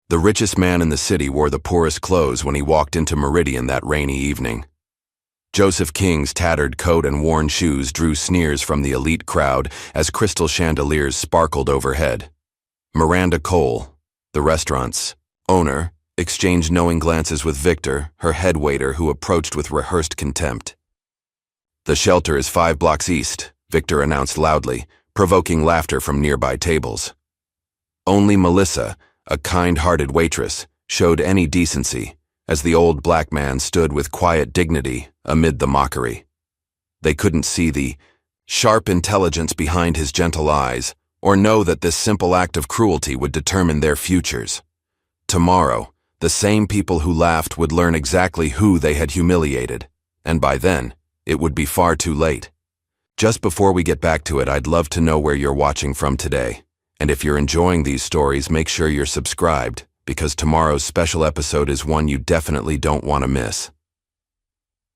The richest man in the city wore the poorest clothes when he walked into Meridian that rainy evening. Joseph King's tattered coat and worn shoes drew sneers from the elite crowd as crystal chandeliers sparkled overhead. Miranda Cole, the restaurant's owner, exchanged knowing glances with Victor, her head waiter, who approached with rehearsed contempt. "The shelter is 5 blocks east," Victor announced loudly, provoking laughter from nearby tables. Only Melissa, a kind-hearted waitress, showed any decency, as the old black man stood with quiet dignity amid the mockery. They couldn't see the sharp intelligence behind his gentle eyes, or know that this simple act of cruelty would determine their futures. Tomorrow, the same people who laughed would learn exactly who they had humiliated, and by then, it would be far too late. Just before we get back to it, I'd love to know where you're watching from today. And if you're enjoying these stories, make sure you're subscribed, because tomorrow's special episode is one you definitely don't want to miss.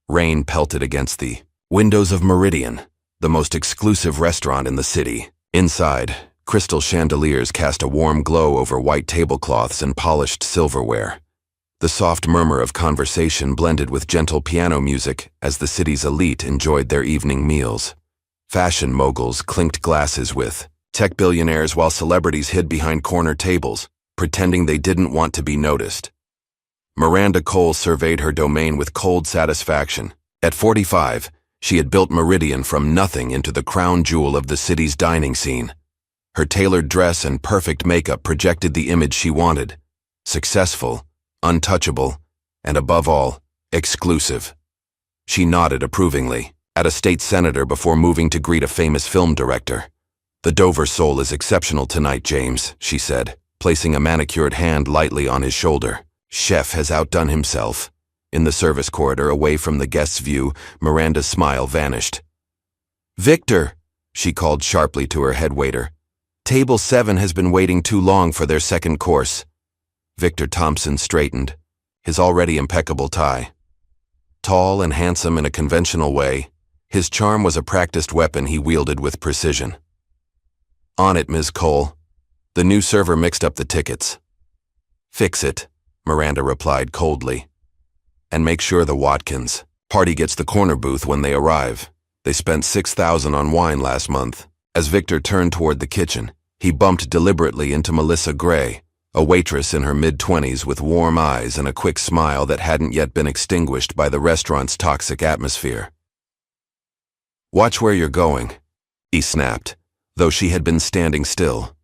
Rain pelted against the windows of Meridian, the most exclusive restaurant in the city. Inside, crystal chandeliers cast a warm glow over white tablecloths and polished silverware. The soft murmur of conversation blended with gentle piano music as the city's elite enjoyed their evening meals. Fashion moguls clinked glasses with tech billionaires while celebrities hid behind corner tables, pretending they didn't want to be noticed. Miranda Cole surveyed her domain with cold satisfaction. At 45, she had built Meridian from nothing into the crown jewel of the city's dining scene. Her tailored dress and perfect makeup projected the image she wanted: successful, untouchable, and above all, exclusive. She nodded approvingly at a state senator before moving to greet a famous film director. "The Dover sole is exceptional tonight, James," she said, placing a manicured hand lightly on his shoulder. "Chef has outdone himself." In the service corridor, away from the guest's view, Miranda's smile vanished. "Victor," she called sharply to her head waiter. "Table 7 has been waiting too long for their second course." Victor Thompson straightened, his already impeccable tie. Tall and handsome in a conventional way, his charm was a practiced weapon he wielded with precision. "On it, Ms. Cole." The new server mixed up the tickets. "Fix it," Miranda replied coldly. "And make sure the Watkins party gets the corner booth when they arrive. They spent $6,000 on wine last month." As Victor turned toward the kitchen, he bumped deliberately into Melissa Gray, a waitress in her mid-20s with warm eyes and a quick smile that hadn't yet been extinguished by the restaurant's toxic atmosphere. "Watch where you're going," he snapped, though she had been standing still.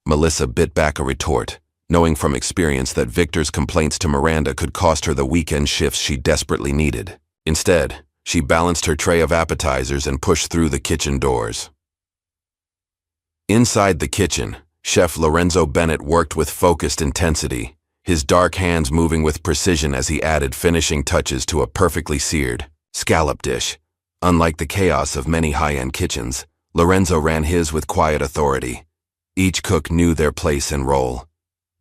Melissa bit back a retort, knowing from experience that Victor's complaints to Miranda could cost her the weekend shifts she desperately needed. Instead, she balanced her tray of appetizers and pushed through the kitchen doors. Inside the kitchen, Chef Lorenzo Bennett worked with focused intensity, his dark hands moving with precision as he added finishing touches to a perfectly seared scallop dish. Unlike the chaos of many high-end kitchens, Lorenzo ran his with quiet authority. Each cook knew their place and role.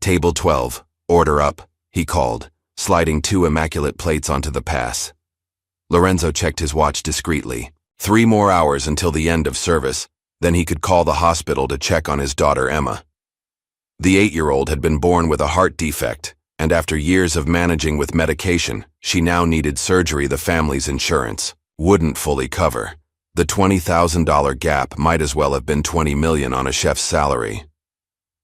"Table 12, order up," he called, sliding 2 immaculate plates onto the pass. Lorenzo checked his watch discreetly. 3 more hours until the end of service, then he could call the hospital to check on his daughter Emma. The 8-year-old had been born with a heart defect, and after years of managing with medication, she now needed surgery the family's insurance wouldn't fully cover. The $20,000 gap might as well have been $20 million on a chef's salary.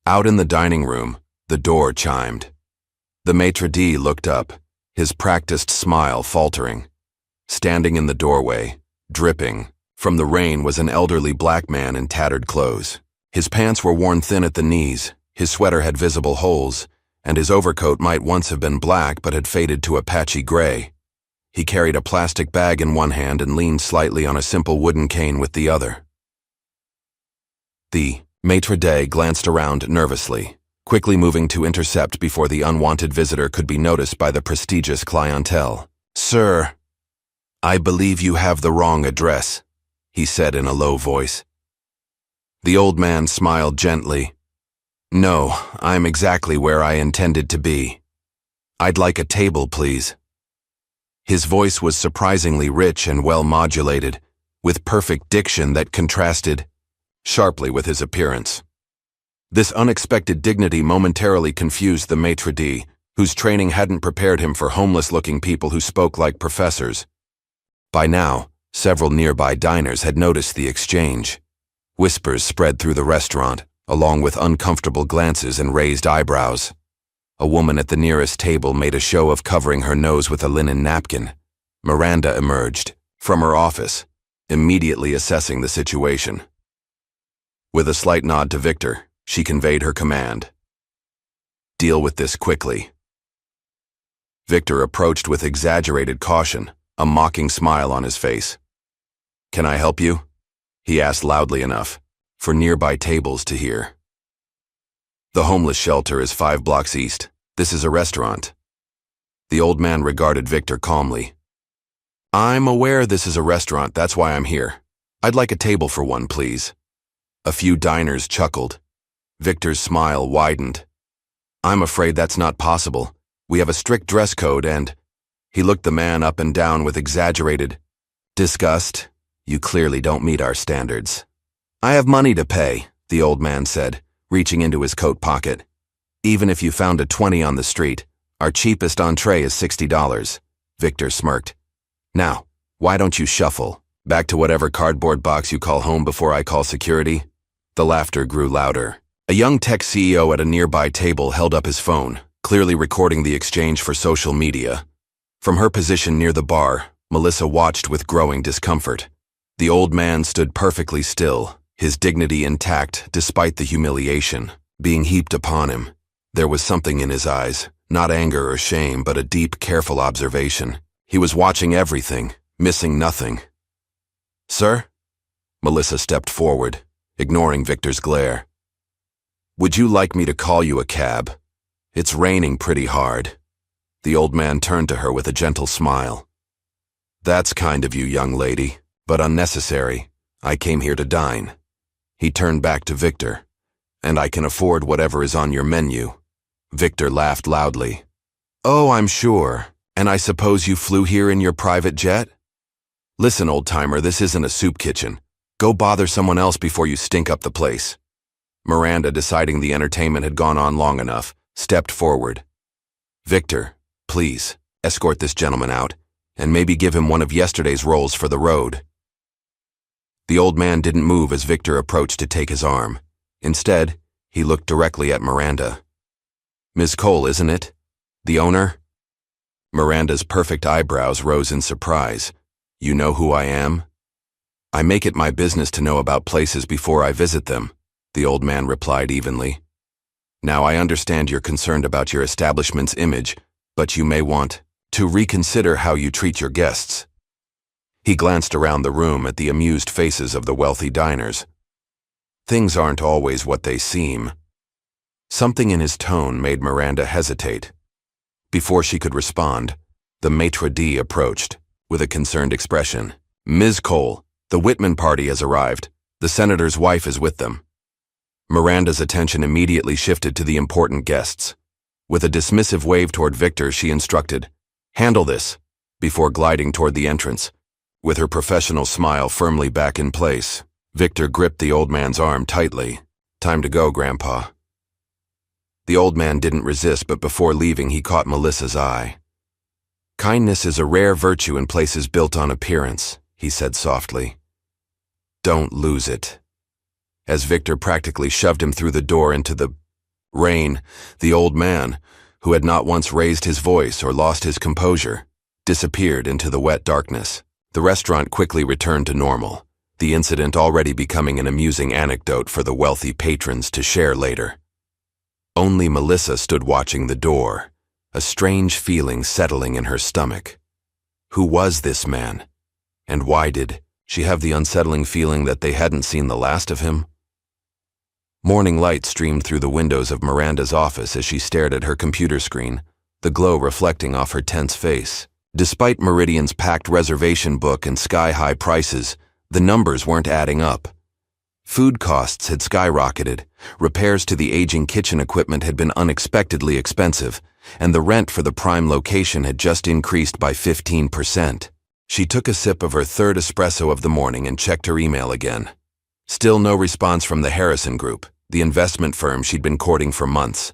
Out in the dining room, the door chimed. The maitre d' looked up, his practiced smile faltering. Standing in the doorway, dripping from the rain, was an elderly black man in tattered clothes. His pants were worn thin at the knees, his sweater had visible holes, and his overcoat might once have been black but had faded to a patchy gray. He carried a plastic bag in one hand and leaned slightly on a simple wooden cane with the other. The maitre d' glanced around nervously, quickly moving to intercept before the unwanted visitor could be noticed by the prestigious clientele. "Sir, I believe you have the wrong address," he said in a low voice. The old man smiled gently. "No, I'm exactly where I intended to be. I'd like a table, please." His voice was surprisingly rich and well-modulated, with perfect diction that contrasted sharply with his appearance. This unexpected dignity momentarily confused the maitre d', whose training hadn't prepared him for homeless-looking people who spoke like professors. By now, several nearby diners had noticed the exchange. Whispers spread through the restaurant, along with uncomfortable glances and raised eyebrows. A woman at the nearest table made a show of covering her nose with a linen napkin. Miranda emerged from her office, immediately assessing the situation. With a slight nod to Victor, she conveyed her command. "Deal with this quickly." Victor approached with exaggerated caution, a mocking smile on his face. "Can I help you?" he asked loudly enough for nearby tables to hear. "The homeless shelter is 5 blocks east. This is a restaurant." The old man regarded Victor calmly. "I'm aware this is a restaurant, that's why I'm here. I'd like a table for one, please." A few diners chuckled. Victor's smile widened. "I'm afraid that's not possible. We have a strict dress code and—" He looked the man up and down with exaggerated disgust. "You clearly don't meet our standards." "I have money to pay," the old man said, reaching into his coat pocket. "Even if you found a 20 on the street, our cheapest entree is $60. Victor smirked. "Now, why don't you shuffle back to whatever cardboard box you call home before I call security?" The laughter grew louder. A young tech CEO at a nearby table held up his phone, clearly recording the exchange for social media. From her position near the bar, Melissa watched with growing discomfort. The old man stood perfectly still, his dignity intact despite the humiliation being heaped upon him. There was something in his eyes, not anger or shame, but a deep, careful observation. He was watching everything, missing nothing. "Sir?" Melissa stepped forward, ignoring Victor's glare. "Would you like me to call you a cab? It's raining pretty hard." The old man turned to her with a gentle smile. "That's kind of you, young lady, but unnecessary. I came here to dine." He turned back to Victor. "And I can afford whatever is on your menu." Victor laughed loudly. "Oh, I'm sure. And I suppose you flew here in your private jet?" "Listen, old-timer, this isn't a soup kitchen. Go bother someone else before you stink up the place." Miranda, deciding the entertainment had gone on long enough, stepped forward. "Victor, please, escort this gentleman out, and maybe give him one of yesterday's rolls for the road." The old man didn't move as Victor approached to take his arm. Instead, he looked directly at Miranda. "Ms. Cole, isn't it? The owner?" Miranda's perfect eyebrows rose in surprise. "You know who I am?" "I make it my business to know about places before I visit them," the old man replied evenly. "Now I understand you're concerned about your establishment's image, but you may want to reconsider how you treat your guests." He glanced around the room at the amused faces of the wealthy diners. "Things aren't always what they seem." Something in his tone made Miranda hesitate. Before she could respond, the maitre d' approached, with a concerned expression. "Ms. Cole, the Whitman party has arrived. The senator's wife is with them." Miranda's attention immediately shifted to the important guests. With a dismissive wave toward Victor, she instructed, "Handle this," before gliding toward the entrance. With her professional smile firmly back in place, Victor gripped the old man's arm tightly. "Time to go, Grandpa." The old man didn't resist, but before leaving he caught Melissa's eye. "Kindness is a rare virtue in places built on appearance," he said softly. "Don't lose it." As Victor practically shoved him through the door into the rain, the old man, who had not once raised his voice or lost his composure, disappeared into the wet darkness. The restaurant quickly returned to normal, the incident already becoming an amusing anecdote for the wealthy patrons to share later. Only Melissa stood watching the door, a strange feeling settling in her stomach. Who was this man? And why did she have the unsettling feeling that they hadn't seen the last of him? Morning light streamed through the windows of Miranda's office as she stared at her computer screen, the glow reflecting off her tense face. Despite Meridian's packed reservation book and sky-high prices, the numbers weren't adding up. Food costs had skyrocketed, repairs to the aging kitchen equipment had been unexpectedly expensive, and the rent for the prime location had just increased by 15%. She took a sip of her third espresso of the morning and checked her email again. Still no response from the Harrison group, the investment firm she'd been courting for months.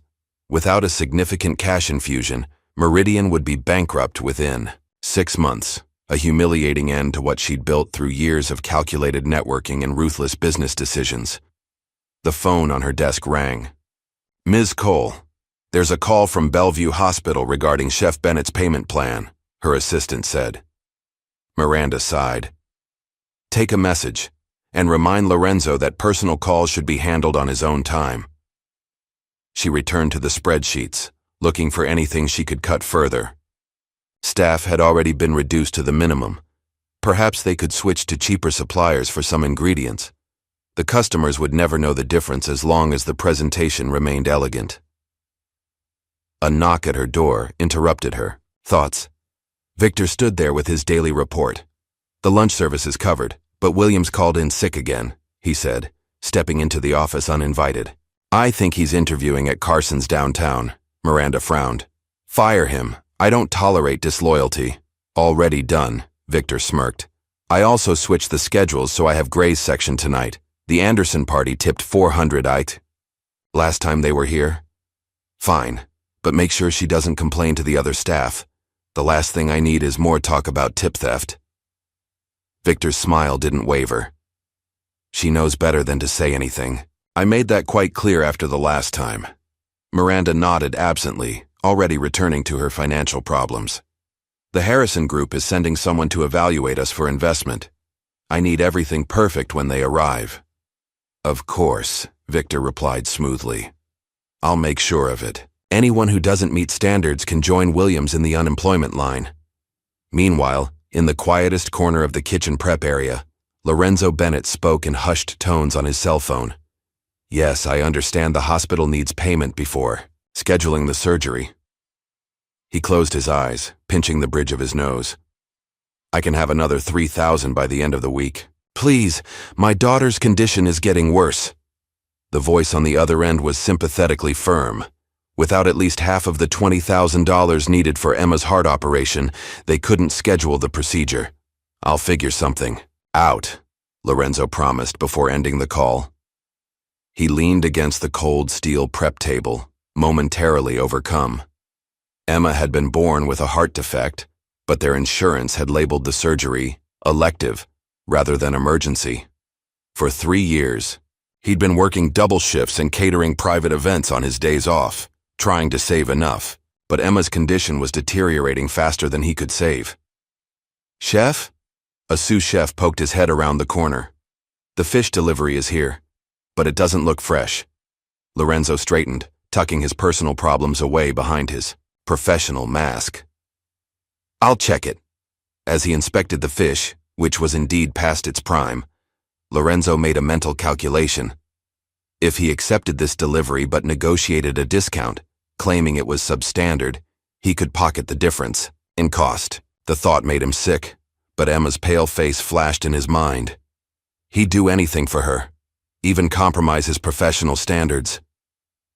Without a significant cash infusion, Meridian would be bankrupt within 6 months, a humiliating end to what she'd built through years of calculated networking and ruthless business decisions. The phone on her desk rang. "Ms. Cole, there's a call from Bellevue Hospital regarding Chef Bennett's payment plan," her assistant said. Miranda sighed. "Take a message, and remind Lorenzo that personal calls should be handled on his own time." She returned to the spreadsheets, looking for anything she could cut further. Staff had already been reduced to the minimum. Perhaps they could switch to cheaper suppliers for some ingredients. The customers would never know the difference as long as the presentation remained elegant. A knock at her door interrupted her thoughts. Victor stood there with his daily report. "The lunch service is covered, but Williams called in sick again," he said, stepping into the office uninvited. "I think he's interviewing at Carson's downtown." Miranda frowned. "Fire him. I don't tolerate disloyalty." "Already done," Victor smirked. "I also switched the schedules so I have Gray's section tonight. The Anderson party tipped 400 last time they were here." "Fine, but make sure she doesn't complain to the other staff. The last thing I need is more talk about tip theft." Victor's smile didn't waver. "She knows better than to say anything. I made that quite clear after the last time." Miranda nodded absently, already returning to her financial problems. "The Harrison Group is sending someone to evaluate us for investment. I need everything perfect when they arrive." "Of course," Victor replied smoothly. "I'll make sure of it. Anyone who doesn't meet standards can join Williams in the unemployment line." Meanwhile, in the quietest corner of the kitchen prep area, Lorenzo Bennett spoke in hushed tones on his cell phone. "Yes, I understand the hospital needs payment before scheduling the surgery." He closed his eyes, pinching the bridge of his nose. "I can have another 3,000 by the end of the week. Please, my daughter's condition is getting worse." The voice on the other end was sympathetically firm. Without at least half of the $20,000 needed for Emma's heart operation, they couldn't schedule the procedure. "I'll figure something out," Lorenzo promised before ending the call. He leaned against the cold steel prep table, momentarily overcome. Emma had been born with a heart defect, but their insurance had labeled the surgery elective rather than emergency. For 3 years, he'd been working double shifts and catering private events on his days off, trying to save enough, but Emma's condition was deteriorating faster than he could save. "Chef?" A sous chef poked his head around the corner. "The fish delivery is here, but it doesn't look fresh." Lorenzo straightened, tucking his personal problems away behind his professional mask. "I'll check it." As he inspected the fish, which was indeed past its prime, Lorenzo made a mental calculation. If he accepted this delivery but negotiated a discount, claiming it was substandard, he could pocket the difference in cost. The thought made him sick, but Emma's pale face flashed in his mind. He'd do anything for her, even compromise his professional standards.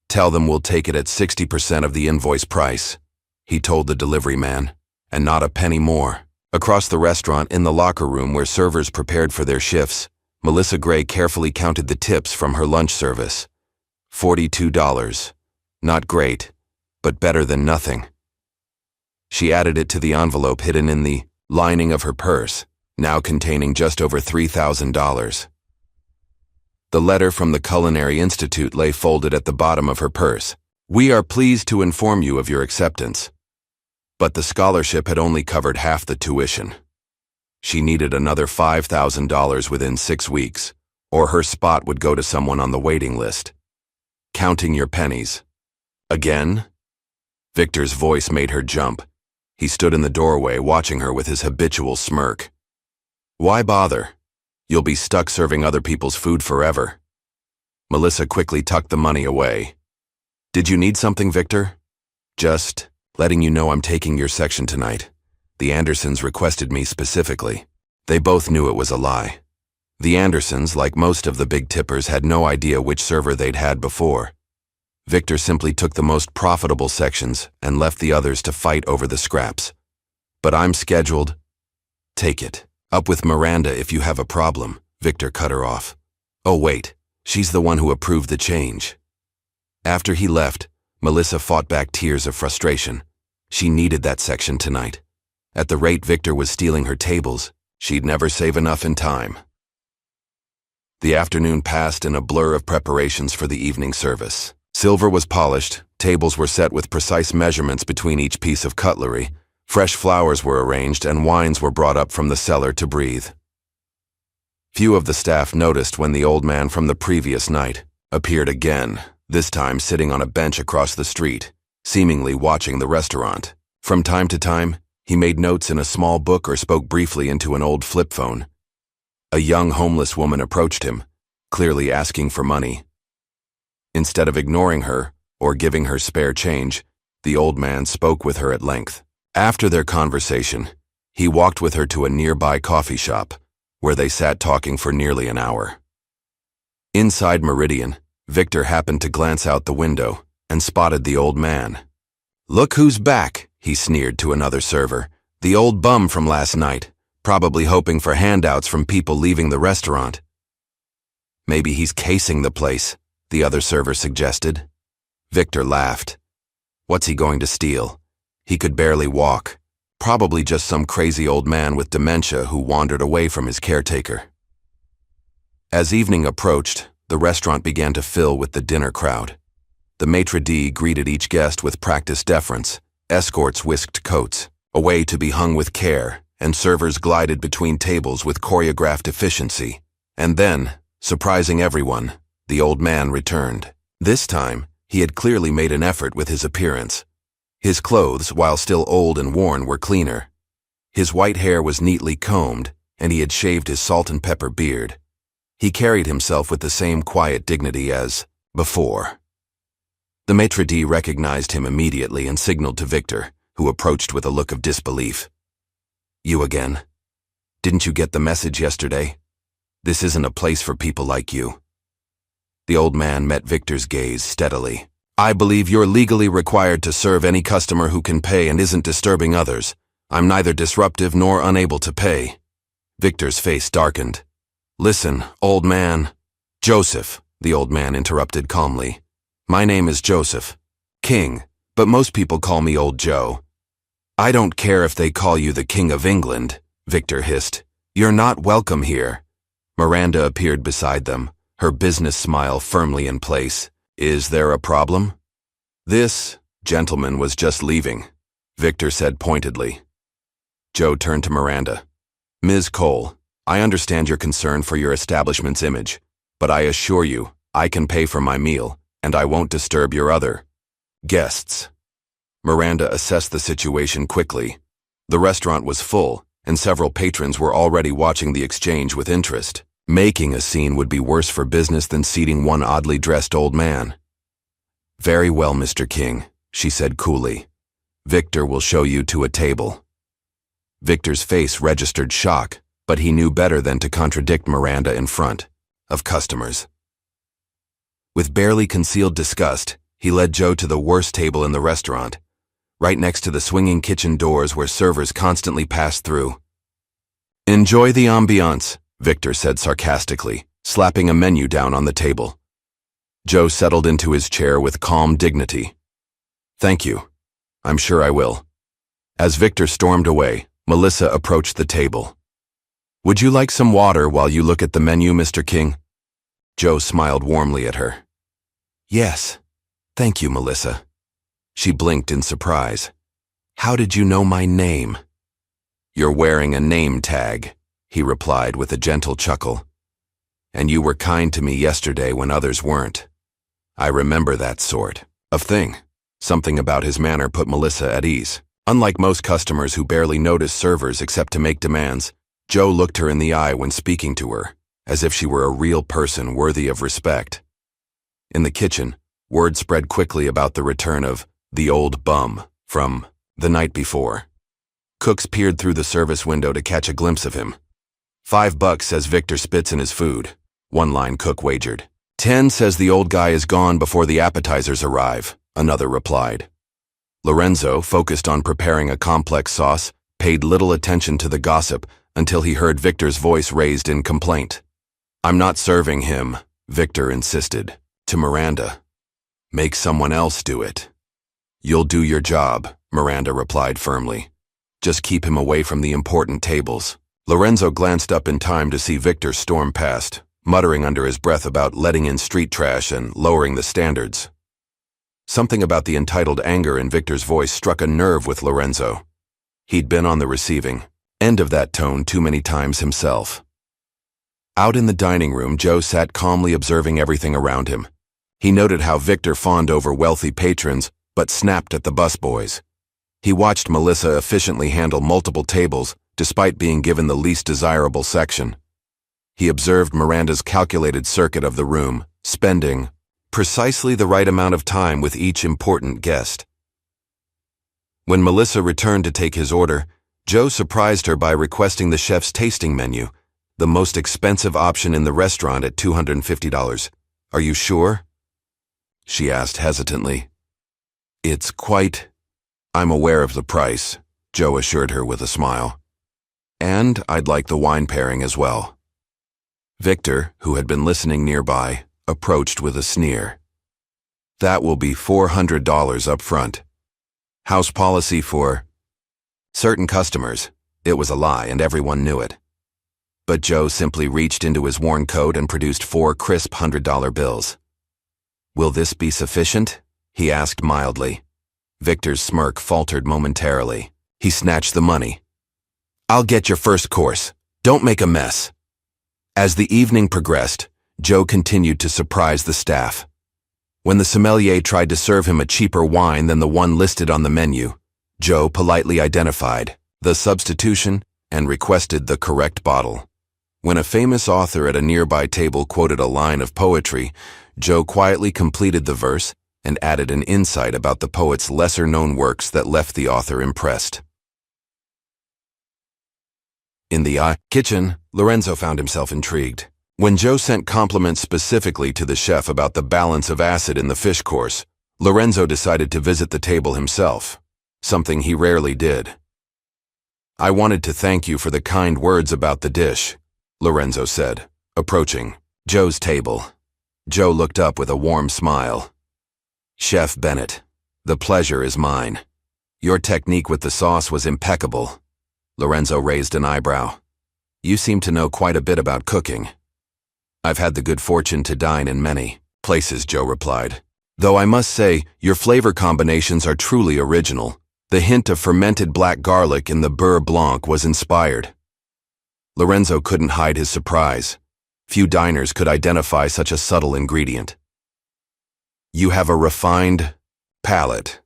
"Tell them we'll take it at 60% of the invoice price," he told the delivery man, "and not a penny more." Across the restaurant, in the locker room where servers prepared for their shifts, Melissa Gray carefully counted the tips from her lunch service. $42. Not great, but better than nothing. She added it to the envelope hidden in the lining of her purse, now containing just over $3,000. The letter from the Culinary Institute lay folded at the bottom of her purse. "We are pleased to inform you of your acceptance." But the scholarship had only covered half the tuition. She needed another $5,000 within 6 weeks, or her spot would go to someone on the waiting list. "Counting your pennies." "Again?" Victor's voice made her jump. He stood in the doorway, watching her with his habitual smirk. "Why bother? You'll be stuck serving other people's food forever." Melissa quickly tucked the money away. "Did you need something, Victor?" "Just letting you know I'm taking your section tonight. The Andersons requested me specifically." They both knew it was a lie. The Andersons, like most of the big tippers, had no idea which server they'd had before. Victor simply took the most profitable sections and left the others to fight over the scraps. "But I'm scheduled." "Take it. Up with Miranda if you have a problem," Victor cut her off. "Oh, wait. She's the one who approved the change. After he left, Melissa fought back tears of frustration. She needed that section tonight. At the rate Victor was stealing her tables, she'd never save enough in time. The afternoon passed in a blur of preparations for the evening service. Silver was polished, tables were set with precise measurements between each piece of cutlery, fresh flowers were arranged, and wines were brought up from the cellar to breathe. Few of the staff noticed when the old man from the previous night appeared again, this time sitting on a bench across the street, seemingly watching the restaurant. From time to time, he made notes in a small book or spoke briefly into an old flip phone. A young homeless woman approached him, clearly asking for money. Instead of ignoring her or giving her spare change, the old man spoke with her at length. After their conversation, he walked with her to a nearby coffee shop, where they sat talking for nearly an hour. Inside Meridian, Victor happened to glance out the window and spotted the old man. "Look who's back," he sneered to another server. "The old bum from last night, probably hoping for handouts from people leaving the restaurant." "Maybe he's casing the place," the other server suggested. Victor laughed. What's he going to steal? He could barely walk. Probably just some crazy old man with dementia who wandered away from his caretaker. As evening approached, the restaurant began to fill with the dinner crowd. The maitre d' greeted each guest with practiced deference. Escorts whisked coats, away to be hung with care, and servers glided between tables with choreographed efficiency. And then, surprising everyone, the old man returned. This time, he had clearly made an effort with his appearance. His clothes, while still old and worn, were cleaner. His white hair was neatly combed, and he had shaved his salt and pepper beard. He carried himself with the same quiet dignity as before. The maitre d' recognized him immediately and signaled to Victor, who approached with a look of disbelief. "You again? Didn't you get the message yesterday? This isn't a place for people like you." The old man met Victor's gaze steadily. "I believe you're legally required to serve any customer who can pay and isn't disturbing others. I'm neither disruptive nor unable to pay." Victor's face darkened. "Listen, old man." "Joseph," the old man interrupted calmly. "My name is Joseph King, but most people call me Old Joe." "I don't care if they call you the King of England," Victor hissed. "You're not welcome here." Miranda appeared beside them, her business smile firmly in place. "Is there a problem?" "This gentleman was just leaving," Victor said pointedly. Joe turned to Miranda. "Ms. Cole, I understand your concern for your establishment's image, but I assure you, I can pay for my meal, and I won't disturb your other guests." Miranda assessed the situation quickly. The restaurant was full, and several patrons were already watching the exchange with interest. Making a scene would be worse for business than seating one oddly dressed old man. "Very well, Mr. King," she said coolly. "Victor will show you to a table." Victor's face registered shock, but he knew better than to contradict Miranda in front of customers. With barely concealed disgust, he led Joe to the worst table in the restaurant, right next to the swinging kitchen doors where servers constantly passed through. "Enjoy the ambiance," Victor said sarcastically, slapping a menu down on the table. Joe settled into his chair with calm dignity. "Thank you. I'm sure I will." As Victor stormed away, Melissa approached the table. "Would you like some water while you look at the menu, Mr. King?" Joe smiled warmly at her. "Yes, thank you, Melissa." She blinked in surprise. "How did you know my name?" "You're wearing a name tag," he replied with a gentle chuckle. "And you were kind to me yesterday when others weren't. I remember that sort of thing." Something about his manner put Melissa at ease. Unlike most customers who barely notice servers except to make demands, Joe looked her in the eye when speaking to her, as if she were a real person worthy of respect. In the kitchen, word spread quickly about the return of the old bum from the night before. Cooks peered through the service window to catch a glimpse of him. $5 says Victor spits in his food, one line cook wagered. 10 says the old guy is gone before the appetizers arrive, another replied. Lorenzo, focused on preparing a complex sauce, paid little attention to the gossip until he heard Victor's voice raised in complaint. "I'm not serving him," Victor insisted. To Miranda. Make someone else do it. You'll do your job, Miranda replied firmly. Just keep him away from the important tables. Lorenzo glanced up in time to see Victor storm past, muttering under his breath about letting in street trash and lowering the standards. Something about the entitled anger in Victor's voice struck a nerve with Lorenzo. He'd been on the receiving end of that tone too many times himself. Out in the dining room, Joe sat calmly observing everything around him. He noted how Victor fawned over wealthy patrons, but snapped at the busboys. He watched Melissa efficiently handle multiple tables, despite being given the least desirable section. He observed Miranda's calculated circuit of the room, spending precisely the right amount of time with each important guest. When Melissa returned to take his order, Joe surprised her by requesting the chef's tasting menu, the most expensive option in the restaurant at $250. Are you sure? She asked hesitantly. It's quite... I'm aware of the price, Joe assured her with a smile. And I'd like the wine pairing as well. Victor, who had been listening nearby, approached with a sneer. That will be $400 up front. House policy for certain customers. It was a lie and everyone knew it. But Joe simply reached into his worn coat and produced 4 crisp $100 bills. Will this be sufficient? He asked mildly. Victor's smirk faltered momentarily. He snatched the money. I'll get your first course. Don't make a mess. As the evening progressed, Joe continued to surprise the staff. When the sommelier tried to serve him a cheaper wine than the one listed on the menu, Joe politely identified the substitution and requested the correct bottle. When a famous author at a nearby table quoted a line of poetry, Joe quietly completed the verse and added an insight about the poet's lesser-known works that left the author impressed. In the kitchen, Lorenzo found himself intrigued. When Joe sent compliments specifically to the chef about the balance of acid in the fish course, Lorenzo decided to visit the table himself, something he rarely did. I wanted to thank you for the kind words about the dish, Lorenzo said, approaching Joe's table. Joe looked up with a warm smile. Chef Bennett, the pleasure is mine. Your technique with the sauce was impeccable. Lorenzo raised an eyebrow. You seem to know quite a bit about cooking. I've had the good fortune to dine in many places, Joe replied. Though I must say, your flavor combinations are truly original. The hint of fermented black garlic in the beurre blanc was inspired. Lorenzo couldn't hide his surprise. Few diners could identify such a subtle ingredient. You have a refined palate.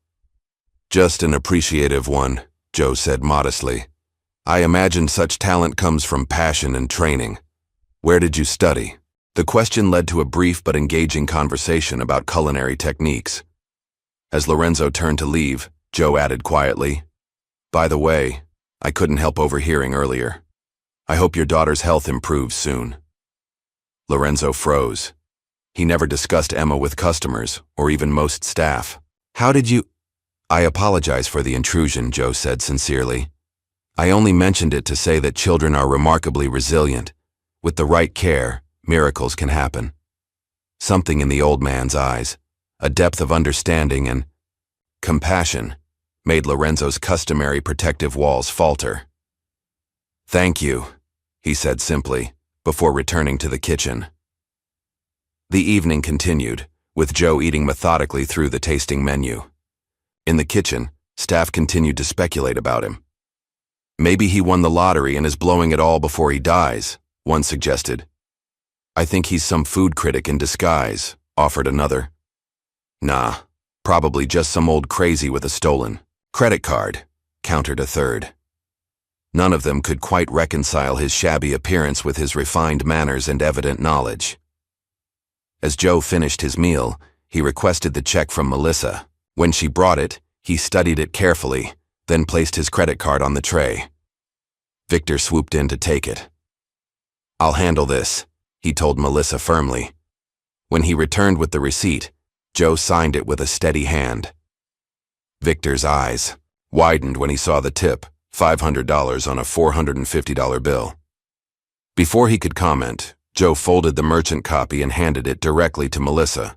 Just an appreciative one, Joe said modestly. I imagine such talent comes from passion and training. Where did you study? The question led to a brief but engaging conversation about culinary techniques. As Lorenzo turned to leave, Joe added quietly, By the way, I couldn't help overhearing earlier. I hope your daughter's health improves soon. Lorenzo froze. He never discussed Emma with customers, or even most staff. How did you... I apologize for the intrusion, Joe said sincerely. I only mentioned it to say that children are remarkably resilient. With the right care, miracles can happen. Something in the old man's eyes, a depth of understanding and compassion, made Lorenzo's customary protective walls falter. Thank you, he said simply, before returning to the kitchen. The evening continued, with Joe eating methodically through the tasting menu. In the kitchen, staff continued to speculate about him. Maybe he won the lottery and is blowing it all before he dies, one suggested. I think he's some food critic in disguise, offered another. Nah, probably just some old crazy with a stolen credit card, countered a third. None of them could quite reconcile his shabby appearance with his refined manners and evident knowledge. As Joe finished his meal, he requested the check from Melissa. When she brought it, he studied it carefully, then placed his credit card on the tray. Victor swooped in to take it. I'll handle this, he told Melissa firmly. When he returned with the receipt, Joe signed it with a steady hand. Victor's eyes widened when he saw the tip, $500 on a $450 bill. Before he could comment, Joe folded the merchant copy and handed it directly to Melissa.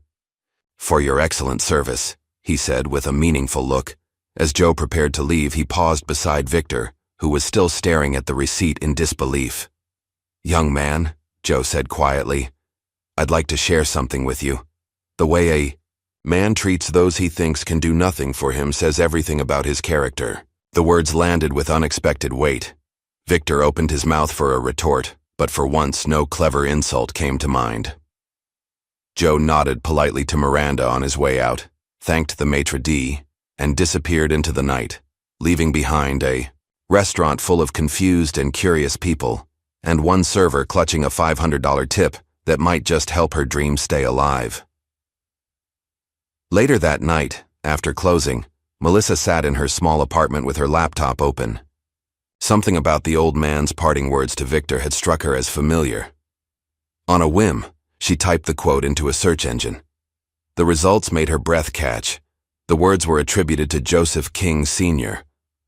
"For your excellent service," he said with a meaningful look. As Joe prepared to leave, he paused beside Victor, who was still staring at the receipt in disbelief. "Young man," Joe said quietly, "I'd like to share something with you. The way a man treats those he thinks can do nothing for him says everything about his character." The words landed with unexpected weight. Victor opened his mouth for a retort, but for once no clever insult came to mind. Joe nodded politely to Miranda on his way out, thanked the maitre d', and disappeared into the night, leaving behind a restaurant full of confused and curious people, and one server clutching a $500 tip that might just help her dream stay alive. Later that night, after closing, Melissa sat in her small apartment with her laptop open. Something about the old man's parting words to Victor had struck her as familiar. On a whim, she typed the quote into a search engine. The results made her breath catch. The words were attributed to Joseph King Sr.,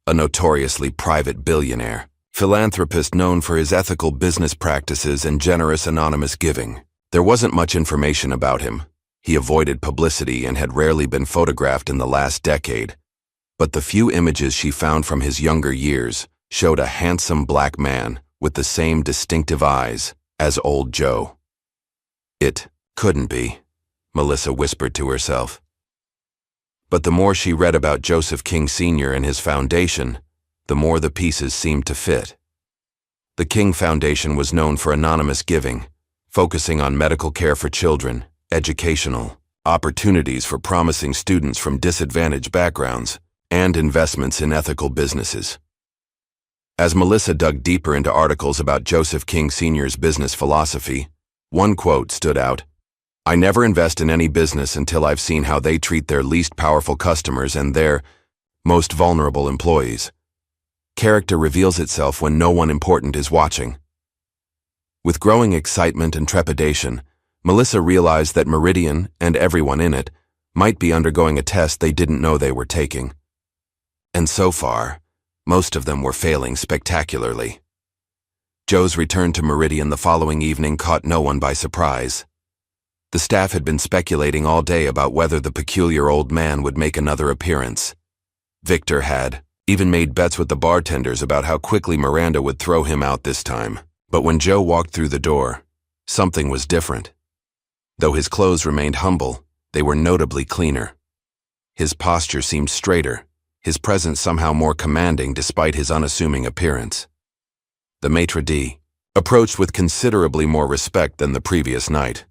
a notoriously private billionaire, philanthropist known for his ethical business practices and generous anonymous giving. There wasn't much information about him. He avoided publicity and had rarely been photographed in the last decade. But the few images she found from his younger years showed a handsome black man with the same distinctive eyes as old Joe. "It couldn't be," Melissa whispered to herself. But the more she read about Joseph King Sr. and his foundation, the more the pieces seemed to fit. The King Foundation was known for anonymous giving, focusing on medical care for children, educational opportunities for promising students from disadvantaged backgrounds, and investments in ethical businesses. As Melissa dug deeper into articles about Joseph King Sr.'s business philosophy, one quote stood out: "I never invest in any business until I've seen how they treat their least powerful customers and their most vulnerable employees. Character reveals itself when no one important is watching." With growing excitement and trepidation, Melissa realized that Meridian and everyone in it might be undergoing a test they didn't know they were taking. And so far, most of them were failing spectacularly. Joe's return to Meridian the following evening caught no one by surprise. The staff had been speculating all day about whether the peculiar old man would make another appearance. Victor had even made bets with the bartenders about how quickly Miranda would throw him out this time. But when Joe walked through the door, something was different. Though his clothes remained humble, they were notably cleaner. His posture seemed straighter, his presence somehow more commanding despite his unassuming appearance. The maitre d' approached with considerably more respect than the previous night.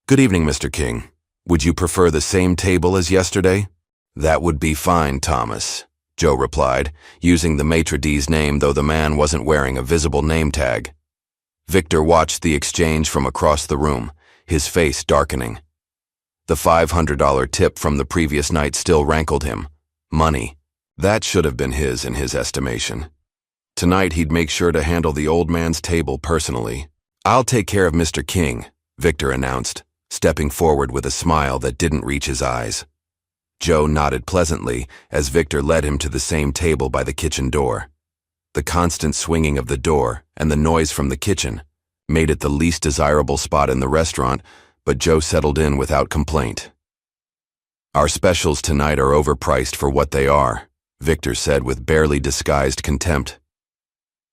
"Good evening, Mr. King. Would you prefer the same table as yesterday?" "That would be fine, Thomas," Joe replied, using the maitre d's name though the man wasn't wearing a visible name tag. Victor watched the exchange from across the room, his face darkening. The $500 tip from the previous night still rankled him. Money. That should have been his in his estimation. Tonight he'd make sure to handle the old man's table personally. "I'll take care of Mr. King," Victor announced, stepping forward with a smile that didn't reach his eyes. Joe nodded pleasantly as Victor led him to the same table by the kitchen door. The constant swinging of the door and the noise from the kitchen made it the least desirable spot in the restaurant, but Joe settled in without complaint. "Our specials tonight are overpriced for what they are," Victor said with barely disguised contempt.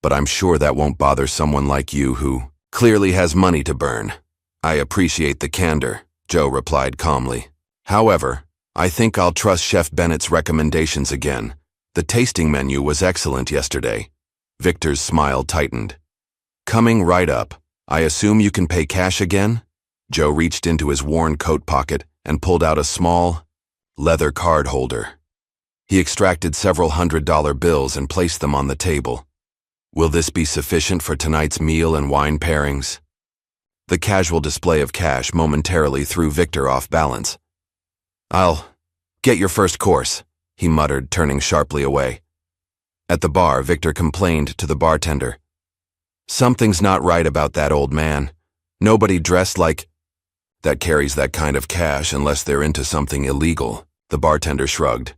"But I'm sure that won't bother someone like you who clearly has money to burn." "I appreciate the candor," Joe replied calmly. "However, I think I'll trust Chef Bennett's recommendations again. The tasting menu was excellent yesterday." Victor's smile tightened. "Coming right up. I assume you can pay cash again?" Joe reached into his worn coat pocket and pulled out a small, leather card holder. He extracted several $100 bills and placed them on the table. "Will this be sufficient for tonight's meal and wine pairings?" The casual display of cash momentarily threw Victor off balance. "I'll get your first course," he muttered, turning sharply away. At the bar, Victor complained to the bartender. "Something's not right about that old man. Nobody dressed like that carries that kind of cash unless they're into something illegal." The bartender shrugged.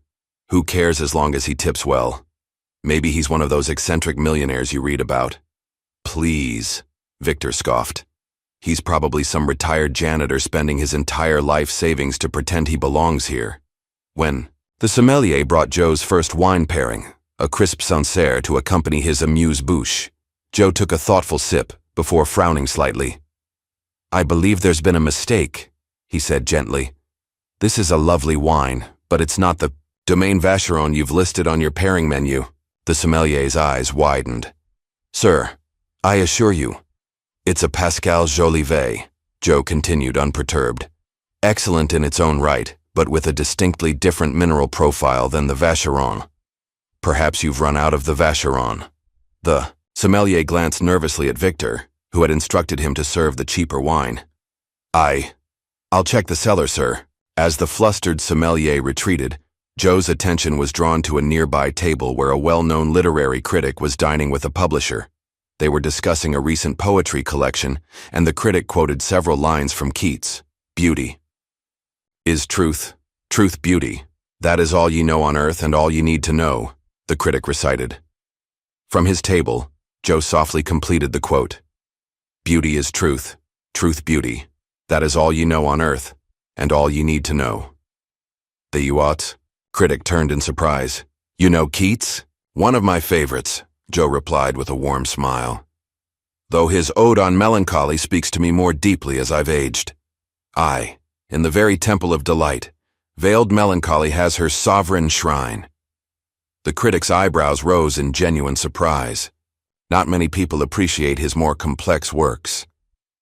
"Who cares as long as he tips well? Maybe he's one of those eccentric millionaires you read about." "Please," Victor scoffed. He's probably some retired janitor spending his entire life savings to pretend he belongs here. When the sommelier brought Joe's first wine pairing, a crisp Sancerre to accompany his amuse-bouche, Joe took a thoughtful sip before frowning slightly. "I believe there's been a mistake," he said gently. "This is a lovely wine, but it's not the Domaine Vacheron you've listed on your pairing menu." The sommelier's eyes widened. "Sir, I assure you, it's a Pascal Jolivet," Joe continued unperturbed. "Excellent in its own right, but with a distinctly different mineral profile than the Vacheron. Perhaps you've run out of the Vacheron." The sommelier glanced nervously at Victor, who had instructed him to serve the cheaper wine. I'll check the cellar, sir." As the flustered sommelier retreated, Joe's attention was drawn to a nearby table where a well-known literary critic was dining with a publisher. They were discussing a recent poetry collection, and the critic quoted several lines from Keats. "Beauty is truth, truth beauty. That is all ye know on earth and all ye need to know," the critic recited. From his table, Joe softly completed the quote. "Beauty is truth, truth beauty. That is all ye know on earth and all ye need to know." "The you ought?" Critic turned in surprise. "You know Keats?" "One of my favorites," Joe replied with a warm smile. "Though his Ode on Melancholy speaks to me more deeply as I've aged. Aye, in the very temple of delight, veiled melancholy has her sovereign shrine." The critic's eyebrows rose in genuine surprise. Not many people appreciate his more complex works.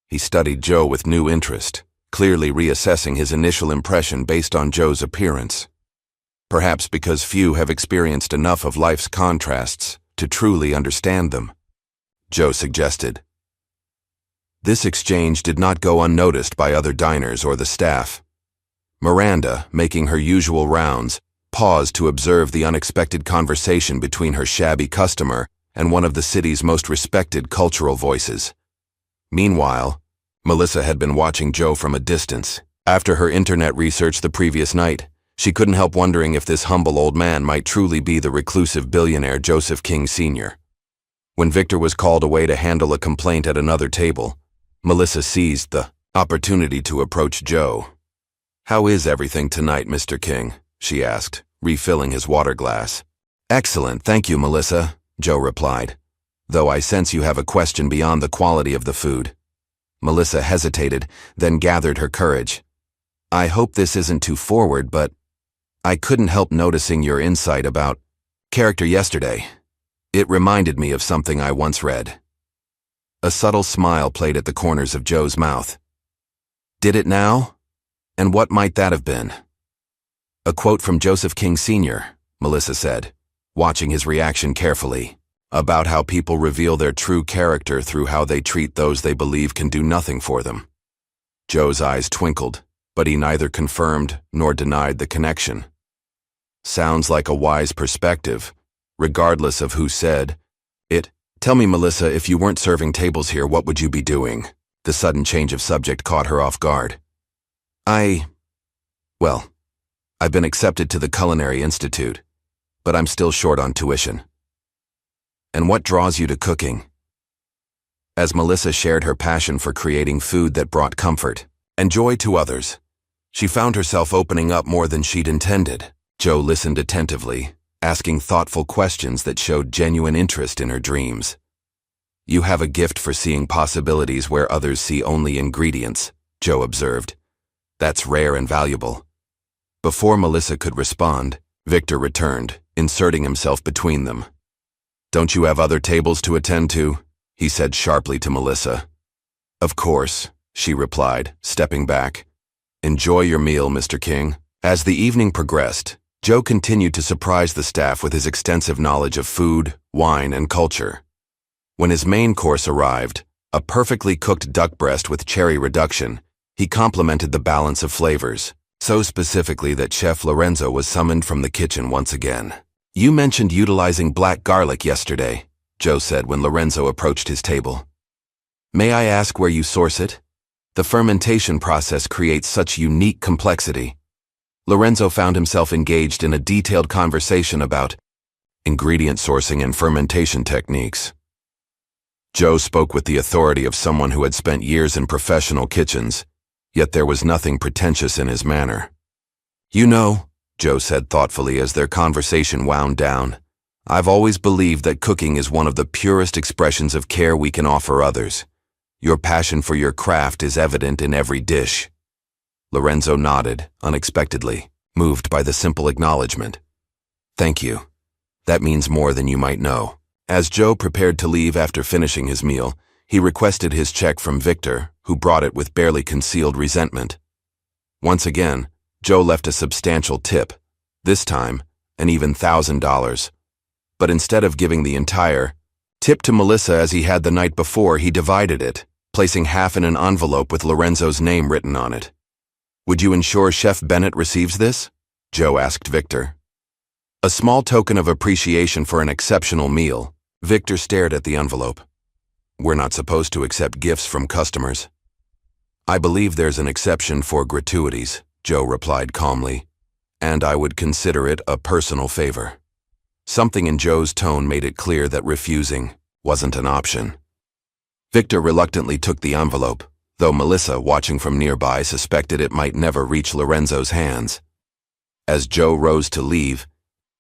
He studied Joe with new interest, clearly reassessing his initial impression based on Joe's appearance. Perhaps because few have experienced enough of life's contrasts to truly understand them. Joe suggested. This exchange did not go unnoticed by other diners or the staff. Miranda, making her usual rounds, paused to observe the unexpected conversation between her shabby customer and one of the city's most respected cultural voices. Meanwhile, Melissa had been watching Joe from a distance. After her internet research the previous night, she couldn't help wondering if this humble old man might truly be the reclusive billionaire Joseph King Sr. When Victor was called away to handle a complaint at another table, Melissa seized the opportunity to approach Joe. "How is everything tonight, Mr. King?" she asked, refilling his water glass. "Excellent, thank you, Melissa," Joe replied, "though I sense you have a question beyond the quality of the food." Melissa hesitated, then gathered her courage. "I hope this isn't too forward, but I couldn't help noticing your insight about character yesterday. It reminded me of something I once read." A subtle smile played at the corners of Joe's mouth. "Did it now? And what might that have been?" "A quote from Joseph King Sr., Melissa said, watching his reaction carefully, "about how people reveal their true character through how they treat those they believe can do nothing for them." Joe's eyes twinkled, but he neither confirmed nor denied the connection. "Sounds like a wise perspective, regardless of who said it. Tell me, Melissa, if you weren't serving tables here, what would you be doing?" The sudden change of subject caught her off guard. Well, I've been accepted to the Culinary Institute, but I'm still short on tuition." "And what draws you to cooking?" As Melissa shared her passion for creating food that brought comfort and joy to others, she found herself opening up more than she'd intended. Joe listened attentively, asking thoughtful questions that showed genuine interest in her dreams. "You have a gift for seeing possibilities where others see only ingredients," Joe observed. "That's rare and valuable." Before Melissa could respond, Victor returned, inserting himself between them. "Don't you have other tables to attend to?" he said sharply to Melissa. "Of course," she replied, stepping back. "Enjoy your meal, Mr. King." As the evening progressed, Joe continued to surprise the staff with his extensive knowledge of food, wine, and culture. When his main course arrived, a perfectly cooked duck breast with cherry reduction, he complimented the balance of flavors, so specifically that Chef Lorenzo was summoned from the kitchen once again. "You mentioned utilizing black garlic yesterday," Joe said when Lorenzo approached his table. "May I ask where you source it? The fermentation process creates such unique complexity." Lorenzo found himself engaged in a detailed conversation about ingredient sourcing and fermentation techniques. Joe spoke with the authority of someone who had spent years in professional kitchens, yet there was nothing pretentious in his manner. "You know," Joe said thoughtfully as their conversation wound down, "I've always believed that cooking is one of the purest expressions of care we can offer others. Your passion for your craft is evident in every dish." Lorenzo nodded, unexpectedly, moved by the simple acknowledgement. "Thank you. That means more than you might know." As Joe prepared to leave after finishing his meal, he requested his check from Victor, who brought it with barely concealed resentment. Once again, Joe left a substantial tip, this time an even $1,000. But instead of giving the entire tip to Melissa as he had the night before, he divided it, placing half in an envelope with Lorenzo's name written on it. "Would you ensure Chef Bennett receives this?" Joe asked Victor. A small token of appreciation for an exceptional meal. Victor stared at the envelope. "We're not supposed to accept gifts from customers." "I believe there's an exception for gratuities," Joe replied calmly, "and I would consider it a personal favor." Something in Joe's tone made it clear that refusing wasn't an option. Victor reluctantly took the envelope, though Melissa, watching from nearby, suspected it might never reach Lorenzo's hands. As Joe rose to leave,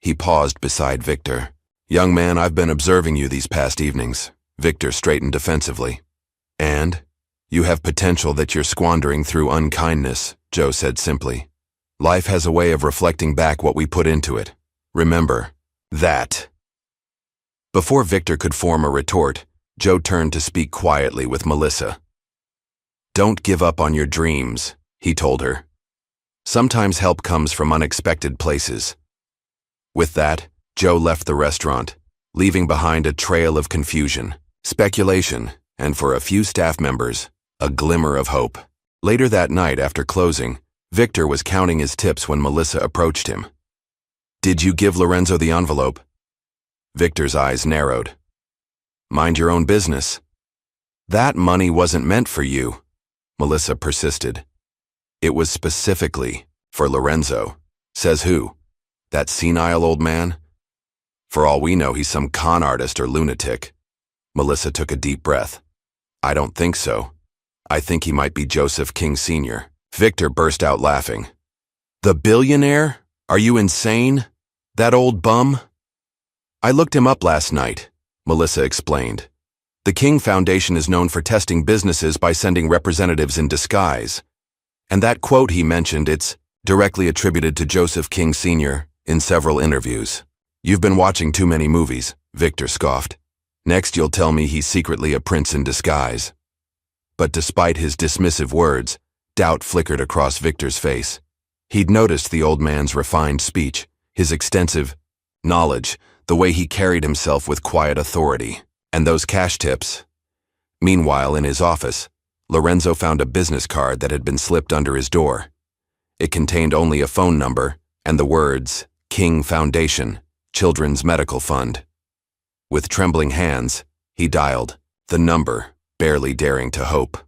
he paused beside Victor. "Young man, I've been observing you these past evenings." Victor straightened defensively. "And? You have potential that you're squandering through unkindness," Joe said simply. "Life has a way of reflecting back what we put into it. Remember that." Before Victor could form a retort, Joe turned to speak quietly with Melissa. "Don't give up on your dreams," he told her. "Sometimes help comes from unexpected places." With that, Joe left the restaurant, leaving behind a trail of confusion, speculation, and for a few staff members, a glimmer of hope. Later that night, after closing, Victor was counting his tips when Melissa approached him. "Did you give Lorenzo the envelope?" Victor's eyes narrowed. "Mind your own business." "That money wasn't meant for you," Melissa persisted. "It was specifically for Lorenzo." "Says who? That senile old man? For all we know, he's some con artist or lunatic." Melissa took a deep breath. "I don't think so. I think he might be Joseph King Sr." Victor burst out laughing. "The billionaire? Are you insane? That old bum?" "I looked him up last night," Melissa explained. "The King Foundation is known for testing businesses by sending representatives in disguise. And that quote he mentioned, it's directly attributed to Joseph King Sr. in several interviews." "You've been watching too many movies," Victor scoffed. "Next you'll tell me he's secretly a prince in disguise." But despite his dismissive words, doubt flickered across Victor's face. He'd noticed the old man's refined speech, his extensive knowledge, the way he carried himself with quiet authority, and those cash tips. Meanwhile, in his office, Lorenzo found a business card that had been slipped under his door. It contained only a phone number and the words, "King Foundation, Children's Medical Fund." With trembling hands, he dialed the number, barely daring to hope.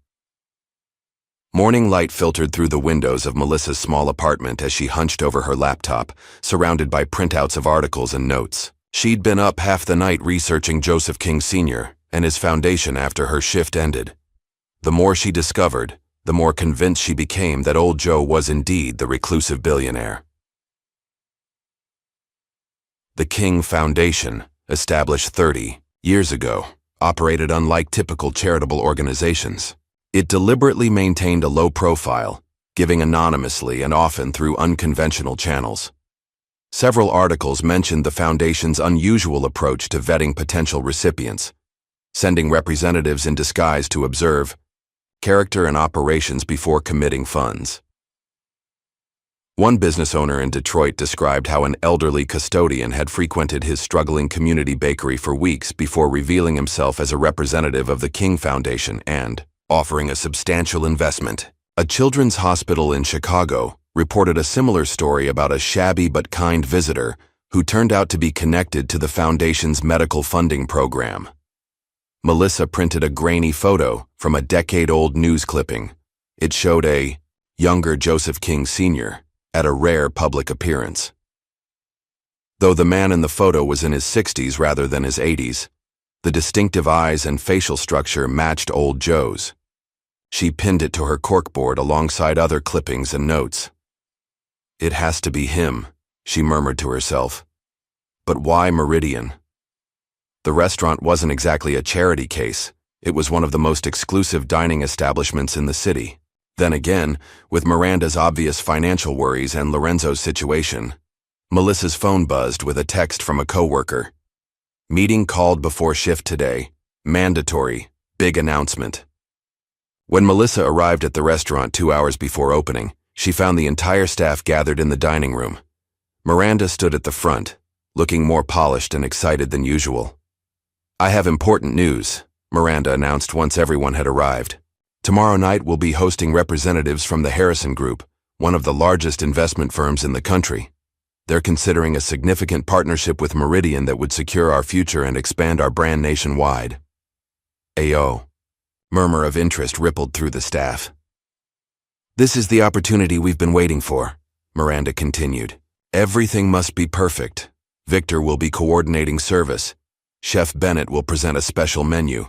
Morning light filtered through the windows of Melissa's small apartment as she hunched over her laptop, surrounded by printouts of articles and notes. She'd been up half the night researching Joseph King Sr. and his foundation after her shift ended. The more she discovered, the more convinced she became that old Joe was indeed the reclusive billionaire. The King Foundation, established 30 years ago, operated unlike typical charitable organizations. It deliberately maintained a low profile, giving anonymously and often through unconventional channels. Several articles mentioned the foundation's unusual approach to vetting potential recipients, sending representatives in disguise to observe character and operations before committing funds. One business owner in Detroit described how an elderly custodian had frequented his struggling community bakery for weeks before revealing himself as a representative of the King Foundation and offering a substantial investment. A children's hospital in Chicago reported a similar story about a shabby but kind visitor who turned out to be connected to the foundation's medical funding program. Melissa printed a grainy photo from a decade-old news clipping. It showed a younger Joseph King Sr. at a rare public appearance. Though the man in the photo was in his 60s rather than his 80s, The distinctive eyes and facial structure matched old Joe's. She pinned it to her corkboard alongside other clippings and notes. "It has to be him," she murmured to herself. But why Meridian? The restaurant wasn't exactly a charity case. It was one of the most exclusive dining establishments in the city. Then again, with Miranda's obvious financial worries and Lorenzo's situation, Melissa's phone buzzed with a text from a coworker. "Meeting called before shift today. Mandatory. Big announcement." When Melissa arrived at the restaurant 2 hours before opening, she found the entire staff gathered in the dining room. Miranda stood at the front, looking more polished and excited than usual. "I have important news," Miranda announced once everyone had arrived. "Tomorrow night we'll be hosting representatives from the Harrison Group, one of the largest investment firms in the country. They're considering a significant partnership with Meridian that would secure our future and expand our brand nationwide." Ayo. Murmur of interest rippled through the staff. "This is the opportunity we've been waiting for," Miranda continued. "Everything must be perfect. Victor will be coordinating service. Chef Bennett will present a special menu.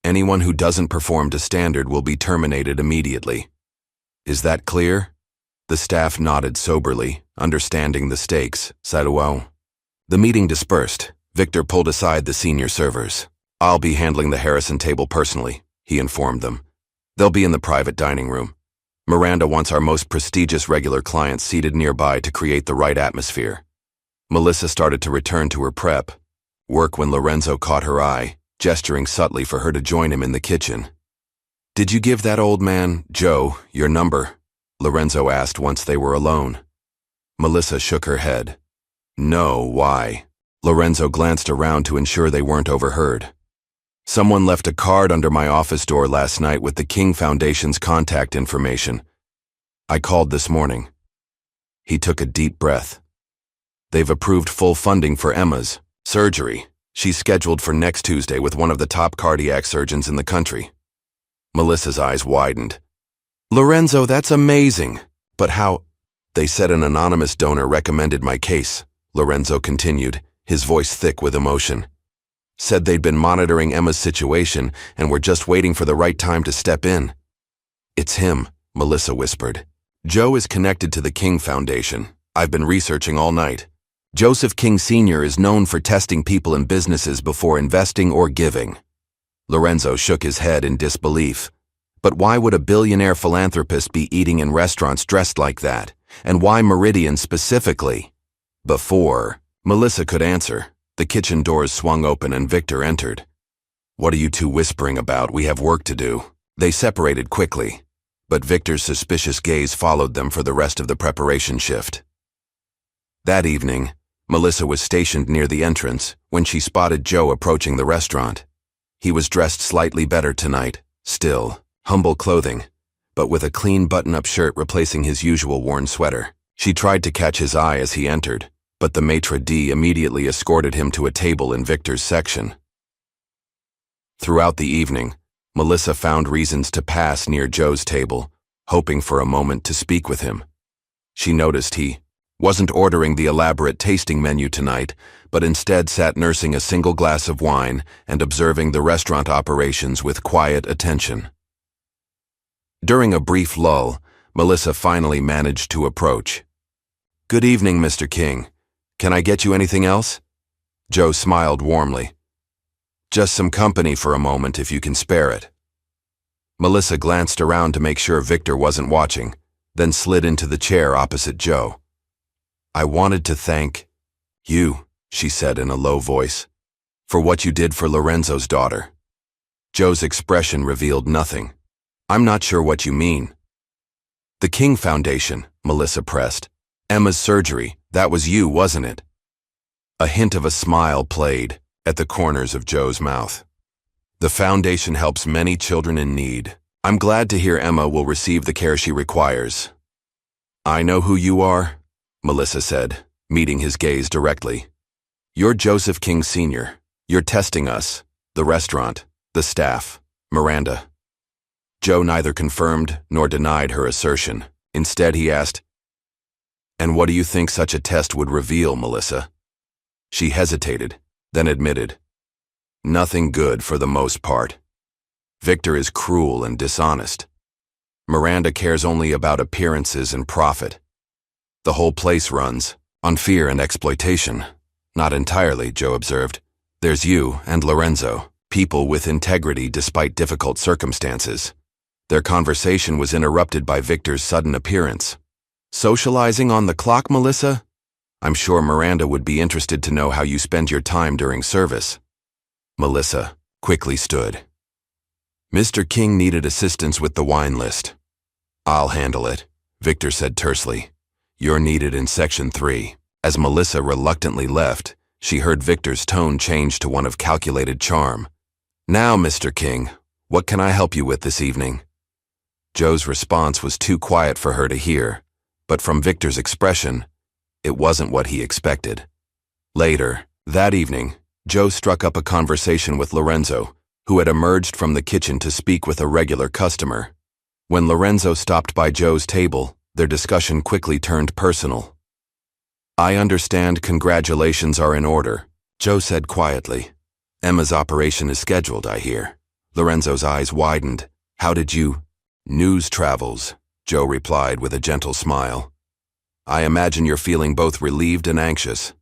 Anyone who doesn't perform to standard will be terminated immediately. Is that clear?" The staff nodded soberly, understanding the stakes. Saluao. The meeting dispersed. Victor pulled aside the senior servers. "I'll be handling the Harrison table personally," he informed them. "They'll be in the private dining room. Miranda wants our most prestigious regular clients seated nearby to create the right atmosphere." Melissa started to return to her prep work when Lorenzo caught her eye, gesturing subtly for her to join him in the kitchen. "Did you give that old man, Joe, your number?" Lorenzo asked once they were alone. Melissa shook her head. "No, why?" Lorenzo glanced around to ensure they weren't overheard. "Someone left a card under my office door last night with the King Foundation's contact information. I called this morning." He took a deep breath. "They've approved full funding for Emma's surgery. She's scheduled for next Tuesday with one of the top cardiac surgeons in the country." Melissa's eyes widened. "Lorenzo, that's amazing. But how?" "They said an anonymous donor recommended my case," Lorenzo continued, his voice thick with emotion. "Said they'd been monitoring Emma's situation and were just waiting for the right time to step in." "It's him," Melissa whispered. "Joe is connected to the King Foundation. I've been researching all night. Joseph King Sr. is known for testing people and businesses before investing or giving." Lorenzo shook his head in disbelief. But why would a billionaire philanthropist be eating in restaurants dressed like that? And why Meridian specifically? Before Melissa could answer, the kitchen doors swung open and Victor entered. "What are you two whispering about? We have work to do." They separated quickly, but Victor's suspicious gaze followed them for the rest of the preparation shift. That evening, Melissa was stationed near the entrance when she spotted Joe approaching the restaurant. He was dressed slightly better tonight, still humble clothing, but with a clean button-up shirt replacing his usual worn sweater. She tried to catch his eye as he entered, but the maitre d' immediately escorted him to a table in Victor's section. Throughout the evening, Melissa found reasons to pass near Joe's table, hoping for a moment to speak with him. She noticed he wasn't ordering the elaborate tasting menu tonight, but instead sat nursing a single glass of wine and observing the restaurant operations with quiet attention. During a brief lull, Melissa finally managed to approach. "Good evening, Mr. King. Can I get you anything else?" Joe smiled warmly. "Just some company for a moment if you can spare it." Melissa glanced around to make sure Victor wasn't watching, then slid into the chair opposite Joe. "I wanted to thank you," she said in a low voice, "for what you did for Lorenzo's daughter." Joe's expression revealed nothing. "I'm not sure what you mean." "The King Foundation," Melissa pressed. "Emma's surgery, that was you, wasn't it?" A hint of a smile played at the corners of Joe's mouth. "The foundation helps many children in need. I'm glad to hear Emma will receive the care she requires." "I know who you are," Melissa said, meeting his gaze directly. "You're Joseph King Sr. You're testing us, the restaurant, the staff, Miranda." Joe neither confirmed nor denied her assertion. Instead, he asked, "And what do you think such a test would reveal, Melissa?" She hesitated, then admitted, Nothing good for the most part. Victor is cruel and dishonest. Miranda cares only about appearances and profit. The whole place runs on fear and exploitation. Not entirely, Joe observed. There's you and Lorenzo, people with integrity despite difficult circumstances. Their conversation was interrupted by Victor's sudden appearance. Socializing on the clock, Melissa? I'm sure Miranda would be interested to know how you spend your time during service. Melissa quickly stood. Mr. King needed assistance with the wine list. I'll handle it, Victor said tersely. You're needed in Section 3. As Melissa reluctantly left, she heard Victor's tone change to one of calculated charm. Now, Mr. King, what can I help you with this evening? Joe's response was too quiet for her to hear, but from Victor's expression, it wasn't what he expected. Later, that evening, Joe struck up a conversation with Lorenzo, who had emerged from the kitchen to speak with a regular customer. When Lorenzo stopped by Joe's table, their discussion quickly turned personal. I understand congratulations are in order, Joe said quietly. Emma's operation is scheduled, I hear. Lorenzo's eyes widened. How did you? News travels, Joe replied with a gentle smile. I imagine you're feeling both relieved and anxious.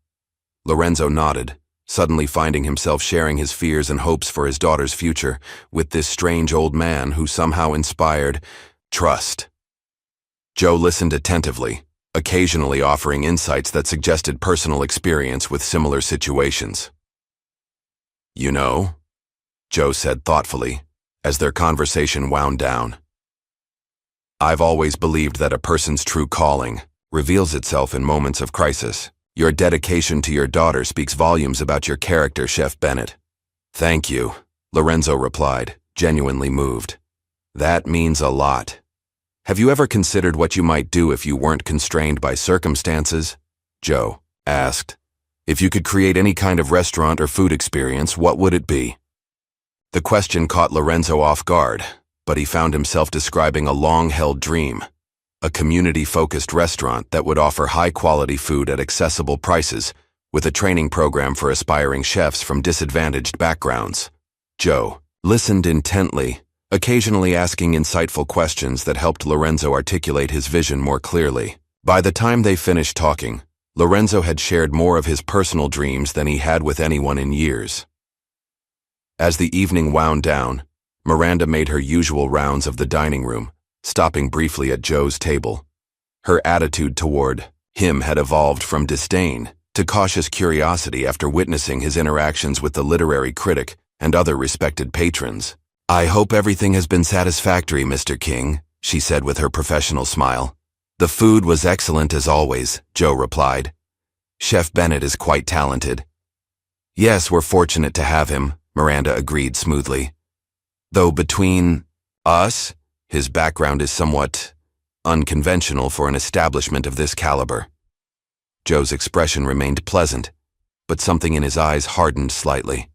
Lorenzo nodded, suddenly finding himself sharing his fears and hopes for his daughter's future with this strange old man who somehow inspired trust. Joe listened attentively, occasionally offering insights that suggested personal experience with similar situations. You know, Joe said thoughtfully, as their conversation wound down. I've always believed that a person's true calling reveals itself in moments of crisis. Your dedication to your daughter speaks volumes about your character, Chef Bennett. Thank you, Lorenzo replied, genuinely moved. That means a lot. Have you ever considered what you might do if you weren't constrained by circumstances? Joe asked. If you could create any kind of restaurant or food experience, what would it be? The question caught Lorenzo off guard, but he found himself describing a long-held dream. A community-focused restaurant that would offer high-quality food at accessible prices, with a training program for aspiring chefs from disadvantaged backgrounds. Joe listened intently, occasionally asking insightful questions that helped Lorenzo articulate his vision more clearly. By the time they finished talking, Lorenzo had shared more of his personal dreams than he had with anyone in years. As the evening wound down, Miranda made her usual rounds of the dining room, stopping briefly at Joe's table. Her attitude toward him had evolved from disdain to cautious curiosity after witnessing his interactions with the literary critic and other respected patrons. I hope everything has been satisfactory, Mr. King, she said with her professional smile. The food was excellent as always, Joe replied. Chef Bennett is quite talented. Yes, we're fortunate to have him, Miranda agreed smoothly. Though between us, his background is somewhat unconventional for an establishment of this caliber. Joe's expression remained pleasant, but something in his eyes hardened slightly.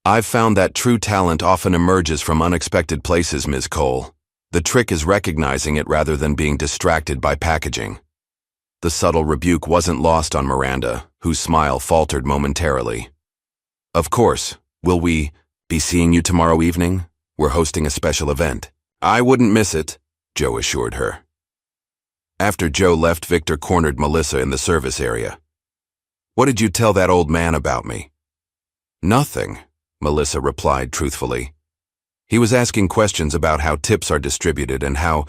I've found that true talent often emerges from unexpected places, Ms. Cole. The trick is recognizing it rather than being distracted by packaging. The subtle rebuke wasn't lost on Miranda, whose smile faltered momentarily. Of course, will we be seeing you tomorrow evening? We're hosting a special event. I wouldn't miss it, Joe assured her. After Joe left, Victor cornered Melissa in the service area. What did you tell that old man about me? Nothing, Melissa replied truthfully. He was asking questions about how tips are distributed and how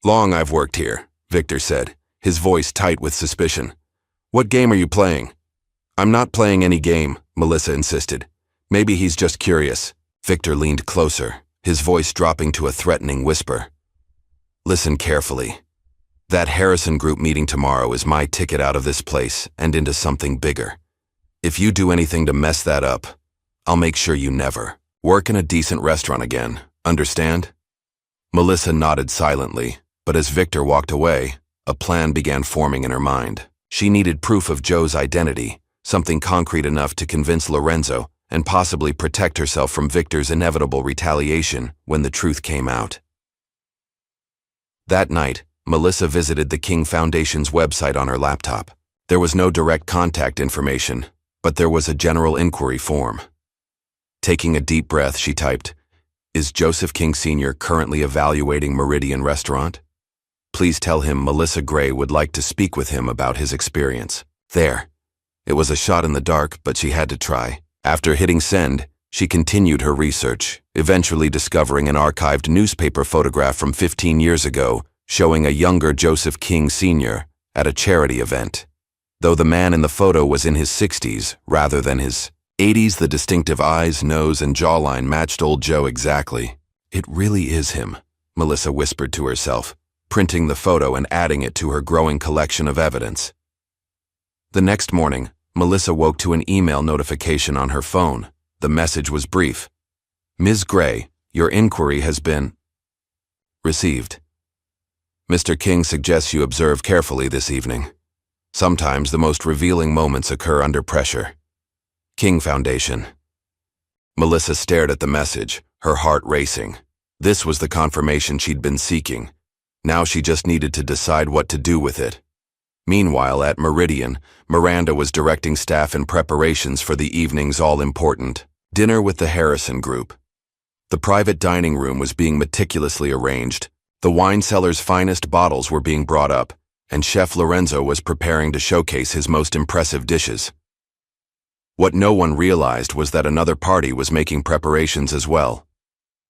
long I've worked here, Victor said, his voice tight with suspicion. What game are you playing? I'm not playing any game, Melissa insisted. Maybe he's just curious. Victor leaned closer, his voice dropping to a threatening whisper. Listen carefully. That Harrison Group meeting tomorrow is my ticket out of this place and into something bigger. If you do anything to mess that up, I'll make sure you never work in a decent restaurant again, understand? Melissa nodded silently, but as Victor walked away, a plan began forming in her mind. She needed proof of Joe's identity, something concrete enough to convince Lorenzo and possibly protect herself from Victor's inevitable retaliation when the truth came out. That night, Melissa visited the King Foundation's website on her laptop. There was no direct contact information, but there was a general inquiry form. Taking a deep breath, she typed, "Is Joseph King Sr. currently evaluating Meridian Restaurant? Please tell him Melissa Gray would like to speak with him about his experience." There. It was a shot in the dark, but she had to try. After hitting send, she continued her research, eventually discovering an archived newspaper photograph from 15 years ago showing a younger Joseph King Sr. at a charity event. Though the man in the photo was in his 60s rather than his 80s, the distinctive eyes, nose, and jawline matched old Joe exactly. "It really is him," Melissa whispered to herself, printing the photo and adding it to her growing collection of evidence. The next morning, Melissa woke to an email notification on her phone. The message was brief. "Ms. Gray, your inquiry has been received. Mr. King suggests you observe carefully this evening. Sometimes the most revealing moments occur under pressure. King Foundation." Melissa stared at the message, her heart racing. This was the confirmation she'd been seeking. Now she just needed to decide what to do with it. Meanwhile, at Meridian, Miranda was directing staff in preparations for the evening's all-important dinner with the Harrison Group. The private dining room was being meticulously arranged. The wine cellar's finest bottles were being brought up, and Chef Lorenzo was preparing to showcase his most impressive dishes. What no one realized was that another party was making preparations as well.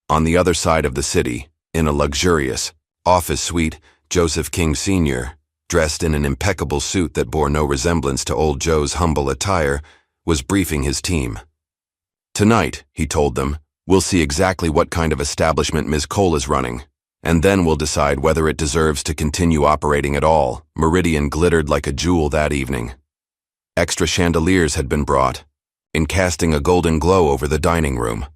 On the other side of the city, in a luxurious office suite, Joseph King Sr., dressed in an impeccable suit that bore no resemblance to old Joe's humble attire, was briefing his team. "Tonight," he told them, "we'll see exactly what kind of establishment Ms. Cole is running, and then we'll decide whether it deserves to continue operating at all." Meridian glittered like a jewel that evening. Extra chandeliers had been brought, in casting a golden glow over the dining room.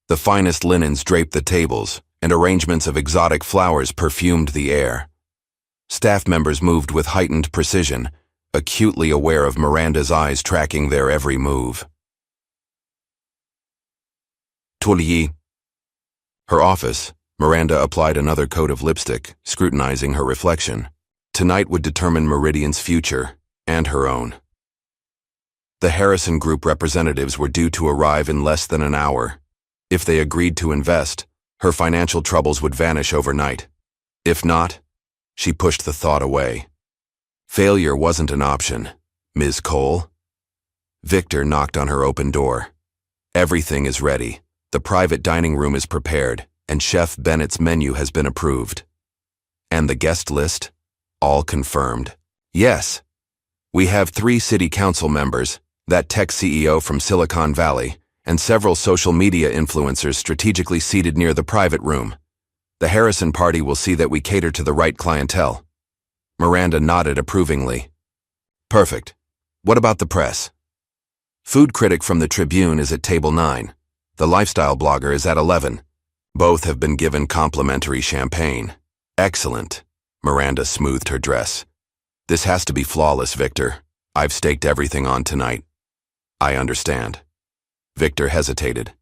The finest linens draped the tables, and arrangements of exotic flowers perfumed the air. Staff members moved with heightened precision, acutely aware of Miranda's eyes tracking their every move. Tully. Her office, Miranda applied another coat of lipstick, scrutinizing her reflection. Tonight would determine Meridian's future, and her own. The Harrison Group representatives were due to arrive in less than an hour. If they agreed to invest, her financial troubles would vanish overnight. If not, she pushed the thought away. Failure wasn't an option. "Ms. Cole?" Victor knocked on her open door. "Everything is ready. The private dining room is prepared, and Chef Bennett's menu has been approved." "And the guest list?" "All confirmed." "Yes. We have 3 city council members, that tech CEO from Silicon Valley, and several social media influencers strategically seated near the private room. The Harrison party will see that we cater to the right clientele." Miranda nodded approvingly. "Perfect. What about the press?" "Food critic from the Tribune is at table 9. The lifestyle blogger is at 11. Both have been given complimentary champagne." "Excellent." Miranda smoothed her dress. "This has to be flawless, Victor. I've staked everything on tonight." "I understand." Victor hesitated.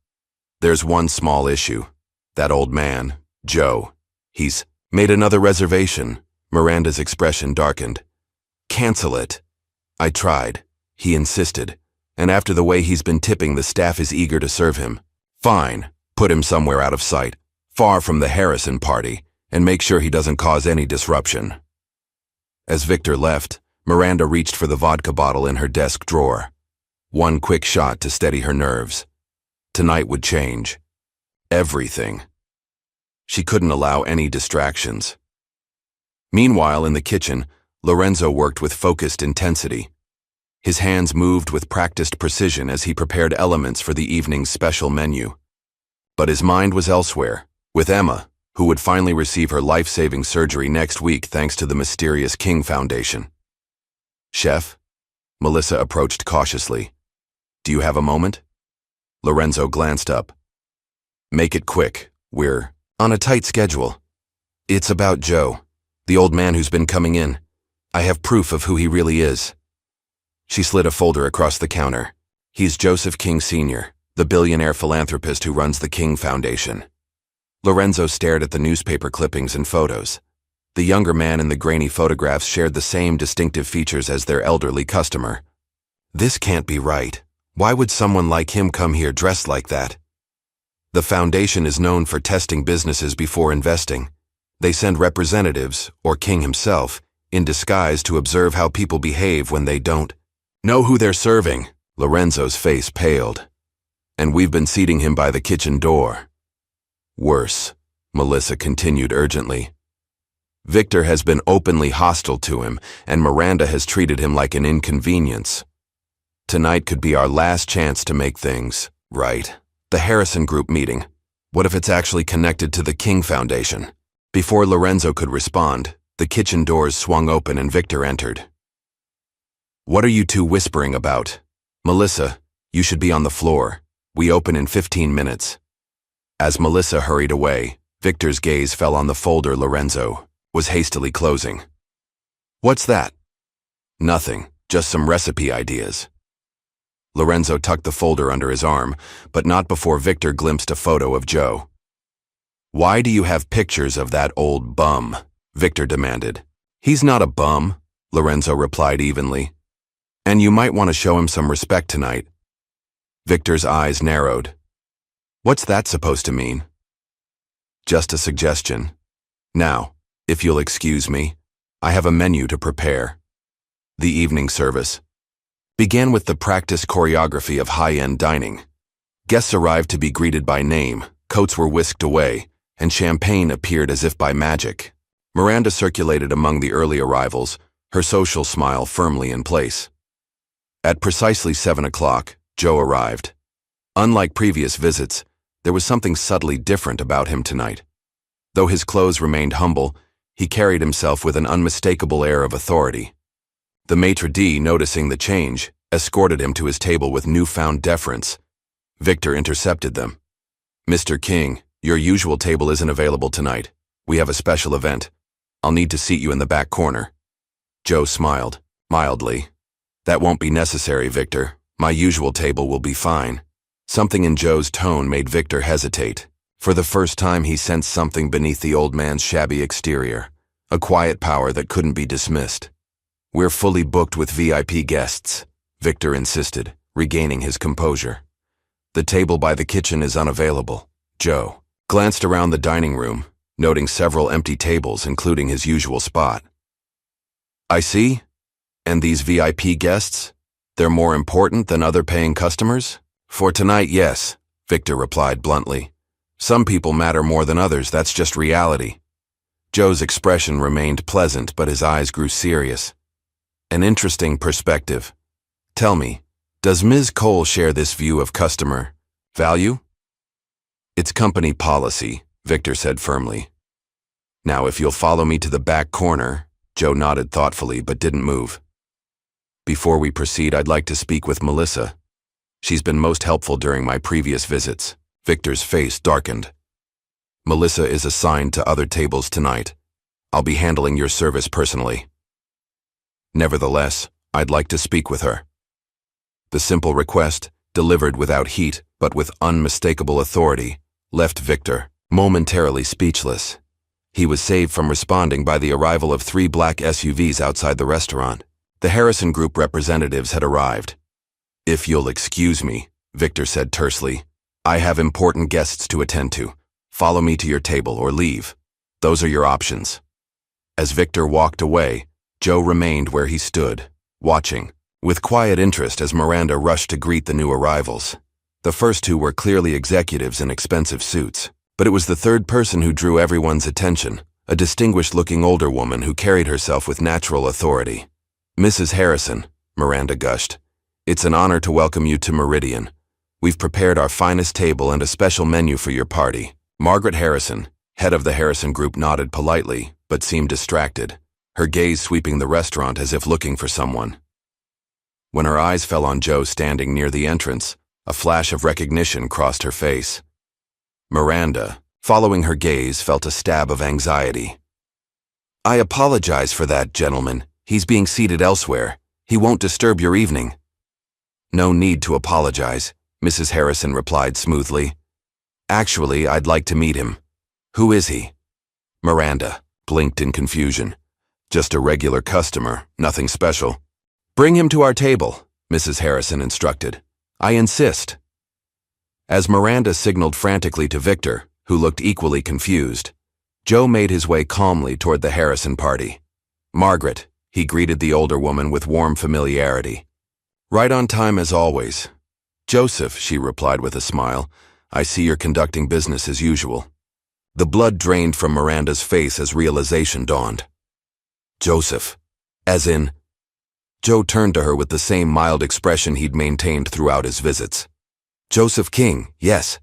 "There's one small issue. That old man, Joe. He's made another reservation." Miranda's expression darkened. "Cancel it." "I tried. He insisted. And after the way he's been tipping, the staff is eager to serve him." "Fine. Put him somewhere out of sight, far from the Harrison party, and make sure he doesn't cause any disruption." As Victor left, Miranda reached for the vodka bottle in her desk drawer. One quick shot to steady her nerves. Tonight would change. Everything. She couldn't allow any distractions. Meanwhile, in the kitchen, Lorenzo worked with focused intensity. His hands moved with practiced precision as he prepared elements for the evening's special menu. But his mind was elsewhere, with Emma, who would finally receive her life-saving surgery next week thanks to the mysterious King Foundation. "Chef?" Melissa approached cautiously. "Do you have a moment?" Lorenzo glanced up. "Make it quick. We're on a tight schedule." "It's about Joe, the old man who's been coming in. I have proof of who he really is." She slid a folder across the counter. "He's Joseph King Sr., the billionaire philanthropist who runs the King Foundation." Lorenzo stared at the newspaper clippings and photos. The younger man in the grainy photographs shared the same distinctive features as their elderly customer. "This can't be right. Why would someone like him come here dressed like that? The foundation is known for testing businesses before investing. They send representatives, or King himself, in disguise to observe how people behave when they don't know who they're serving. Lorenzo's face paled. And we've been seating him by the kitchen door. Worse, Melissa continued urgently. Victor has been openly hostile to him, and Miranda has treated him like an inconvenience. Tonight could be our last chance to make things right. The Harrison Group meeting. What if it's actually connected to the King Foundation? Before Lorenzo could respond, the kitchen doors swung open and Victor entered. What are you two whispering about? Melissa, you should be on the floor. We open in 15 minutes. As Melissa hurried away, Victor's gaze fell on the folder Lorenzo was hastily closing. What's that? Nothing, just some recipe ideas. Lorenzo tucked the folder under his arm, but not before Victor glimpsed a photo of Joe. Why do you have pictures of that old bum? Victor demanded. He's not a bum, Lorenzo replied evenly. And you might want to show him some respect tonight. Victor's eyes narrowed. What's that supposed to mean? Just a suggestion. Now, if you'll excuse me, I have a menu to prepare. The evening service began with the practiced choreography of high-end dining. Guests arrived to be greeted by name, coats were whisked away, and champagne appeared as if by magic. Miranda circulated among the early arrivals, her social smile firmly in place. At precisely 7 o'clock, Joe arrived. Unlike previous visits, there was something subtly different about him tonight. Though his clothes remained humble, he carried himself with an unmistakable air of authority. The maitre d', noticing the change, escorted him to his table with newfound deference. Victor intercepted them. Mr. King, your usual table isn't available tonight. We have a special event. I'll need to seat you in the back corner. Joe smiled, mildly. That won't be necessary, Victor. My usual table will be fine. Something in Joe's tone made Victor hesitate. For the first time he sensed something beneath the old man's shabby exterior, a quiet power that couldn't be dismissed. We're fully booked with VIP guests, Victor insisted, regaining his composure. The table by the kitchen is unavailable. Joe glanced around the dining room, noting several empty tables, including his usual spot. I see. And these VIP guests? They're more important than other paying customers? For tonight, yes, Victor replied bluntly. Some people matter more than others, that's just reality. Joe's expression remained pleasant, but his eyes grew serious. An interesting perspective. Tell me, does Ms. Cole share this view of customer value? It's company policy, Victor said firmly. Now, if you'll follow me to the back corner, Joe nodded thoughtfully but didn't move. Before we proceed, I'd like to speak with Melissa. She's been most helpful during my previous visits. Victor's face darkened. Melissa is assigned to other tables tonight. I'll be handling your service personally. Nevertheless, I'd like to speak with her. The simple request, delivered without heat but with unmistakable authority, left Victor momentarily speechless. He was saved from responding by the arrival of 3 black SUVs outside the restaurant. The Harrison Group representatives had arrived. If you'll excuse me, Victor said tersely, I have important guests to attend to. Follow me to your table or leave. Those are your options. As Victor walked away, Joe remained where he stood, watching, with quiet interest as Miranda rushed to greet the new arrivals. The first 2 were clearly executives in expensive suits, but it was the third person who drew everyone's attention, a distinguished-looking older woman who carried herself with natural authority. Mrs. Harrison, Miranda gushed, it's an honor to welcome you to Meridian. We've prepared our finest table and a special menu for your party. Margaret Harrison, head of the Harrison Group, nodded politely, but seemed distracted, her gaze sweeping the restaurant as if looking for someone. When her eyes fell on Joe standing near the entrance, a flash of recognition crossed her face. Miranda, following her gaze, felt a stab of anxiety. I apologize for that, gentleman. He's being seated elsewhere. He won't disturb your evening. No need to apologize, Mrs. Harrison replied smoothly. Actually, I'd like to meet him. Who is he? Miranda blinked in confusion. Just a regular customer, nothing special. Bring him to our table, Mrs. Harrison instructed. I insist. As Miranda signaled frantically to Victor, who looked equally confused, Joe made his way calmly toward the Harrison party. Margaret, he greeted the older woman with warm familiarity. Right on time as always. Joseph, she replied with a smile, I see you're conducting business as usual. The blood drained from Miranda's face as realization dawned. Joseph. As in... Joe turned to her with the same mild expression he'd maintained throughout his visits. Joseph King, yes.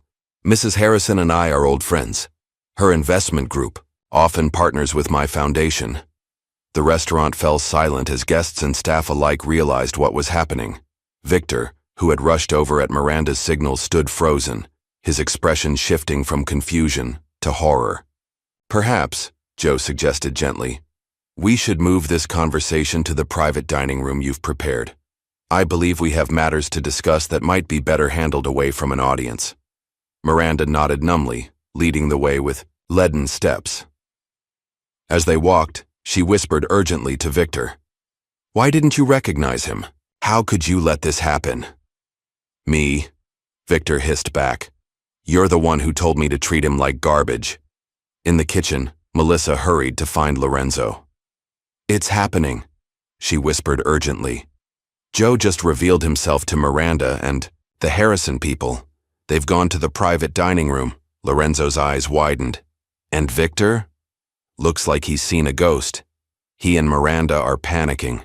Mrs. Harrison and I are old friends. Her investment group, often partners with my foundation. The restaurant fell silent as guests and staff alike realized what was happening. Victor, who had rushed over at Miranda's signal, stood frozen, his expression shifting from confusion to horror. Perhaps, Joe suggested gently, we should move this conversation to the private dining room you've prepared. I believe we have matters to discuss that might be better handled away from an audience. Miranda nodded numbly, leading the way with leaden steps. As they walked, she whispered urgently to Victor. Why didn't you recognize him? How could you let this happen? Me, Victor hissed back. You're the one who told me to treat him like garbage. In the kitchen, Melissa hurried to find Lorenzo. It's happening, she whispered urgently. Joe just revealed himself to Miranda and the Harrison people. They've gone to the private dining room. Lorenzo's eyes widened. And Victor? Looks like he's seen a ghost. He and Miranda are panicking.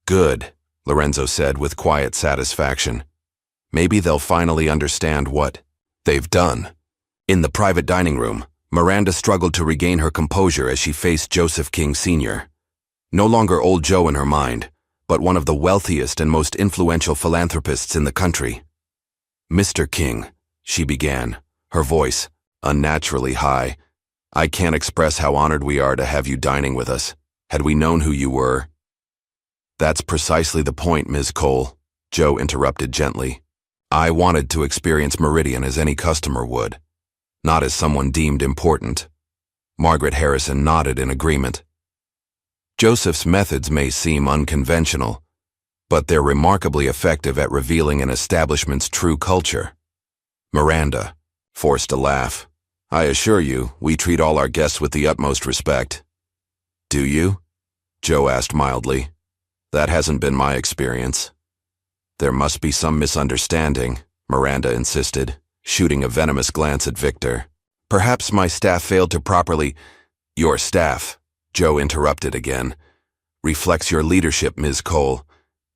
Good, Lorenzo said with quiet satisfaction. Maybe they'll finally understand what they've done. In the private dining room, Miranda struggled to regain her composure as she faced Joseph King Sr. No longer old Joe in her mind, but one of the wealthiest and most influential philanthropists in the country. Mr. King, she began, her voice unnaturally high. I can't express how honored we are to have you dining with us. Had we known who you were... That's precisely the point, Ms. Cole, Joe interrupted gently. I wanted to experience Meridian as any customer would, not as someone deemed important. Margaret Harrison nodded in agreement. Joseph's methods may seem unconventional, but they're remarkably effective at revealing an establishment's true culture. Miranda forced a laugh. I assure you, we treat all our guests with the utmost respect. Do you? Joe asked mildly. That hasn't been my experience. There must be some misunderstanding, Miranda insisted, shooting a venomous glance at Victor. Perhaps my staff failed to properly... Your staff, Joe interrupted again, reflects your leadership, Ms. Cole.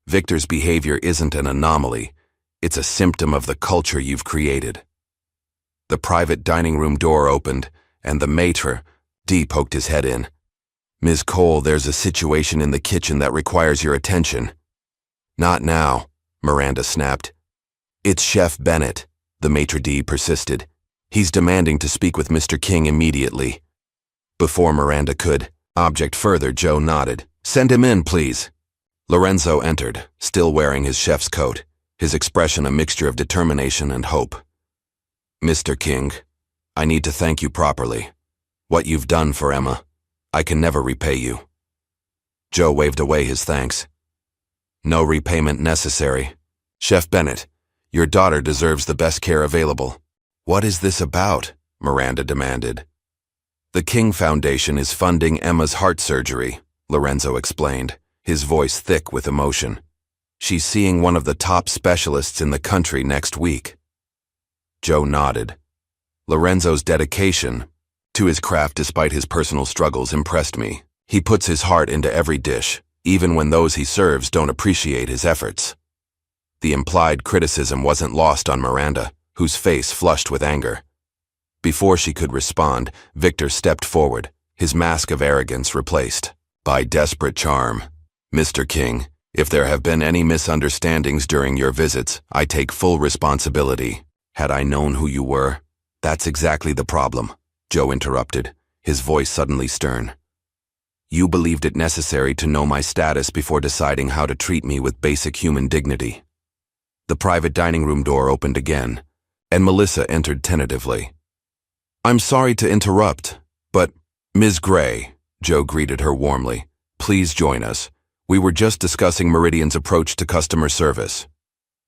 Victor's behavior isn't an anomaly. It's a symptom of the culture you've created. The private dining room door opened, and the maitre, D, poked his head in. Ms. Cole, there's a situation in the kitchen that requires your attention. Not now, Miranda snapped. It's Chef Bennett, the maitre d' persisted. He's demanding to speak with Mr. King immediately. Before Miranda could object further, Joe nodded. Send him in, please. Lorenzo entered, still wearing his chef's coat, his expression a mixture of determination and hope. Mr. King, I need to thank you properly. What you've done for Emma, I can never repay you. Joe waved away his thanks. No repayment necessary. Chef Bennett, your daughter deserves the best care available. What is this about? Miranda demanded. The King Foundation is funding Emma's heart surgery, Lorenzo explained, his voice thick with emotion. She's seeing one of the top specialists in the country next week. Joe nodded. Lorenzo's dedication to his craft despite his personal struggles impressed me. He puts his heart into every dish, even when those he serves don't appreciate his efforts. The implied criticism wasn't lost on Miranda, whose face flushed with anger. Before she could respond, Victor stepped forward, his mask of arrogance replaced by desperate charm. Mr. King, if there have been any misunderstandings during your visits, I take full responsibility. Had I known who you were... That's exactly the problem, Joe interrupted, his voice suddenly stern. You believed it necessary to know my status before deciding how to treat me with basic human dignity. The private dining room door opened again, and Melissa entered tentatively. I'm sorry to interrupt, but Ms. Gray, Joe greeted her warmly, please join us. We were just discussing Meridian's approach to customer service.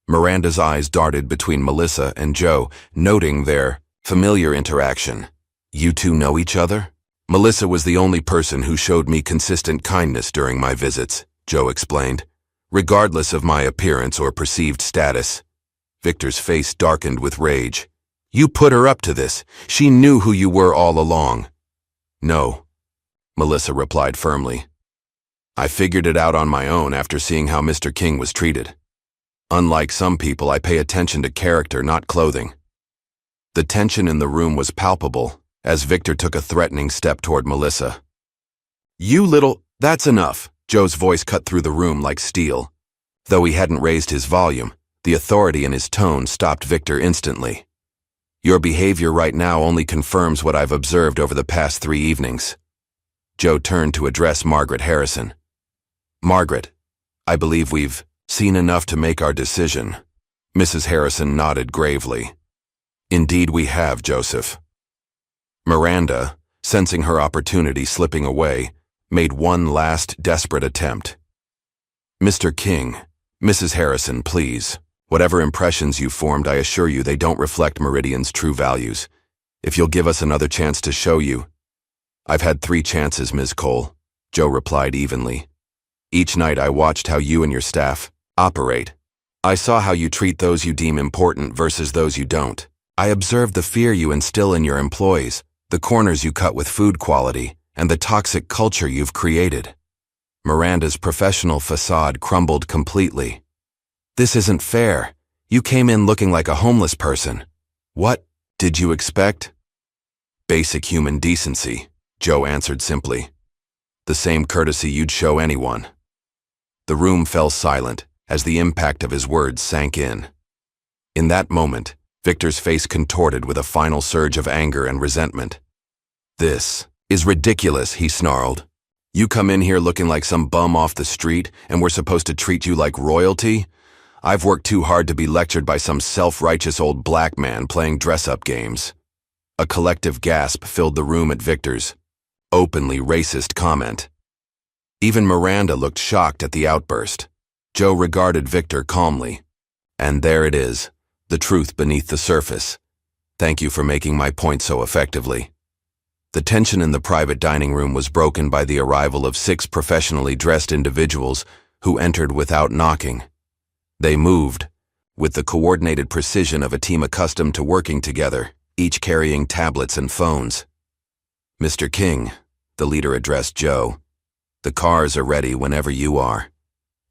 Miranda's eyes darted between Melissa and Joe, noting their familiar interaction. You two know each other? Melissa was the only person who showed me consistent kindness during my visits, Joe explained, regardless of my appearance or perceived status. Victor's face darkened with rage. You put her up to this. She knew who you were all along. No, Melissa replied firmly. I figured it out on my own after seeing how Mr. King was treated. Unlike some people, I pay attention to character, not clothing. The tension in the room was palpable as Victor took a threatening step toward Melissa. That's enough, Joe's voice cut through the room like steel. Though he hadn't raised his volume, the authority in his tone stopped Victor instantly. Your behavior right now only confirms what I've observed over the past 3 evenings. Joe turned to address Margaret Harrison. Margaret, I believe we've seen enough to make our decision. Mrs. Harrison nodded gravely. Indeed we have, Joseph. Miranda, sensing her opportunity slipping away, made one last desperate attempt. Mr. King, Mrs. Harrison, please. Whatever impressions you've formed, I assure you they don't reflect Meridian's true values. If you'll give us another chance to show you. I've had 3 chances, Ms. Cole, Joe replied evenly. Each night I watched how you and your staff operate. I saw how you treat those you deem important versus those you don't. I observed the fear you instill in your employees, the corners you cut with food quality, and the toxic culture you've created. Miranda's professional facade crumbled completely. This isn't fair. You came in looking like a homeless person. What did you expect? Basic human decency, Joe answered simply. The same courtesy you'd show anyone. The room fell silent as the impact of his words sank in. In that moment, Victor's face contorted with a final surge of anger and resentment. This is ridiculous, he snarled. You come in here looking like some bum off the street, and we're supposed to treat you like royalty? I've worked too hard to be lectured by some self-righteous old black man playing dress-up games. A collective gasp filled the room at Victor's openly racist comment. Even Miranda looked shocked at the outburst. Joe regarded Victor calmly. And there it is, the truth beneath the surface. Thank you for making my point so effectively. The tension in the private dining room was broken by the arrival of 6 professionally dressed individuals who entered without knocking. They moved, with the coordinated precision of a team accustomed to working together, each carrying tablets and phones. Mr. King, the leader addressed Joe. The cars are ready whenever you are.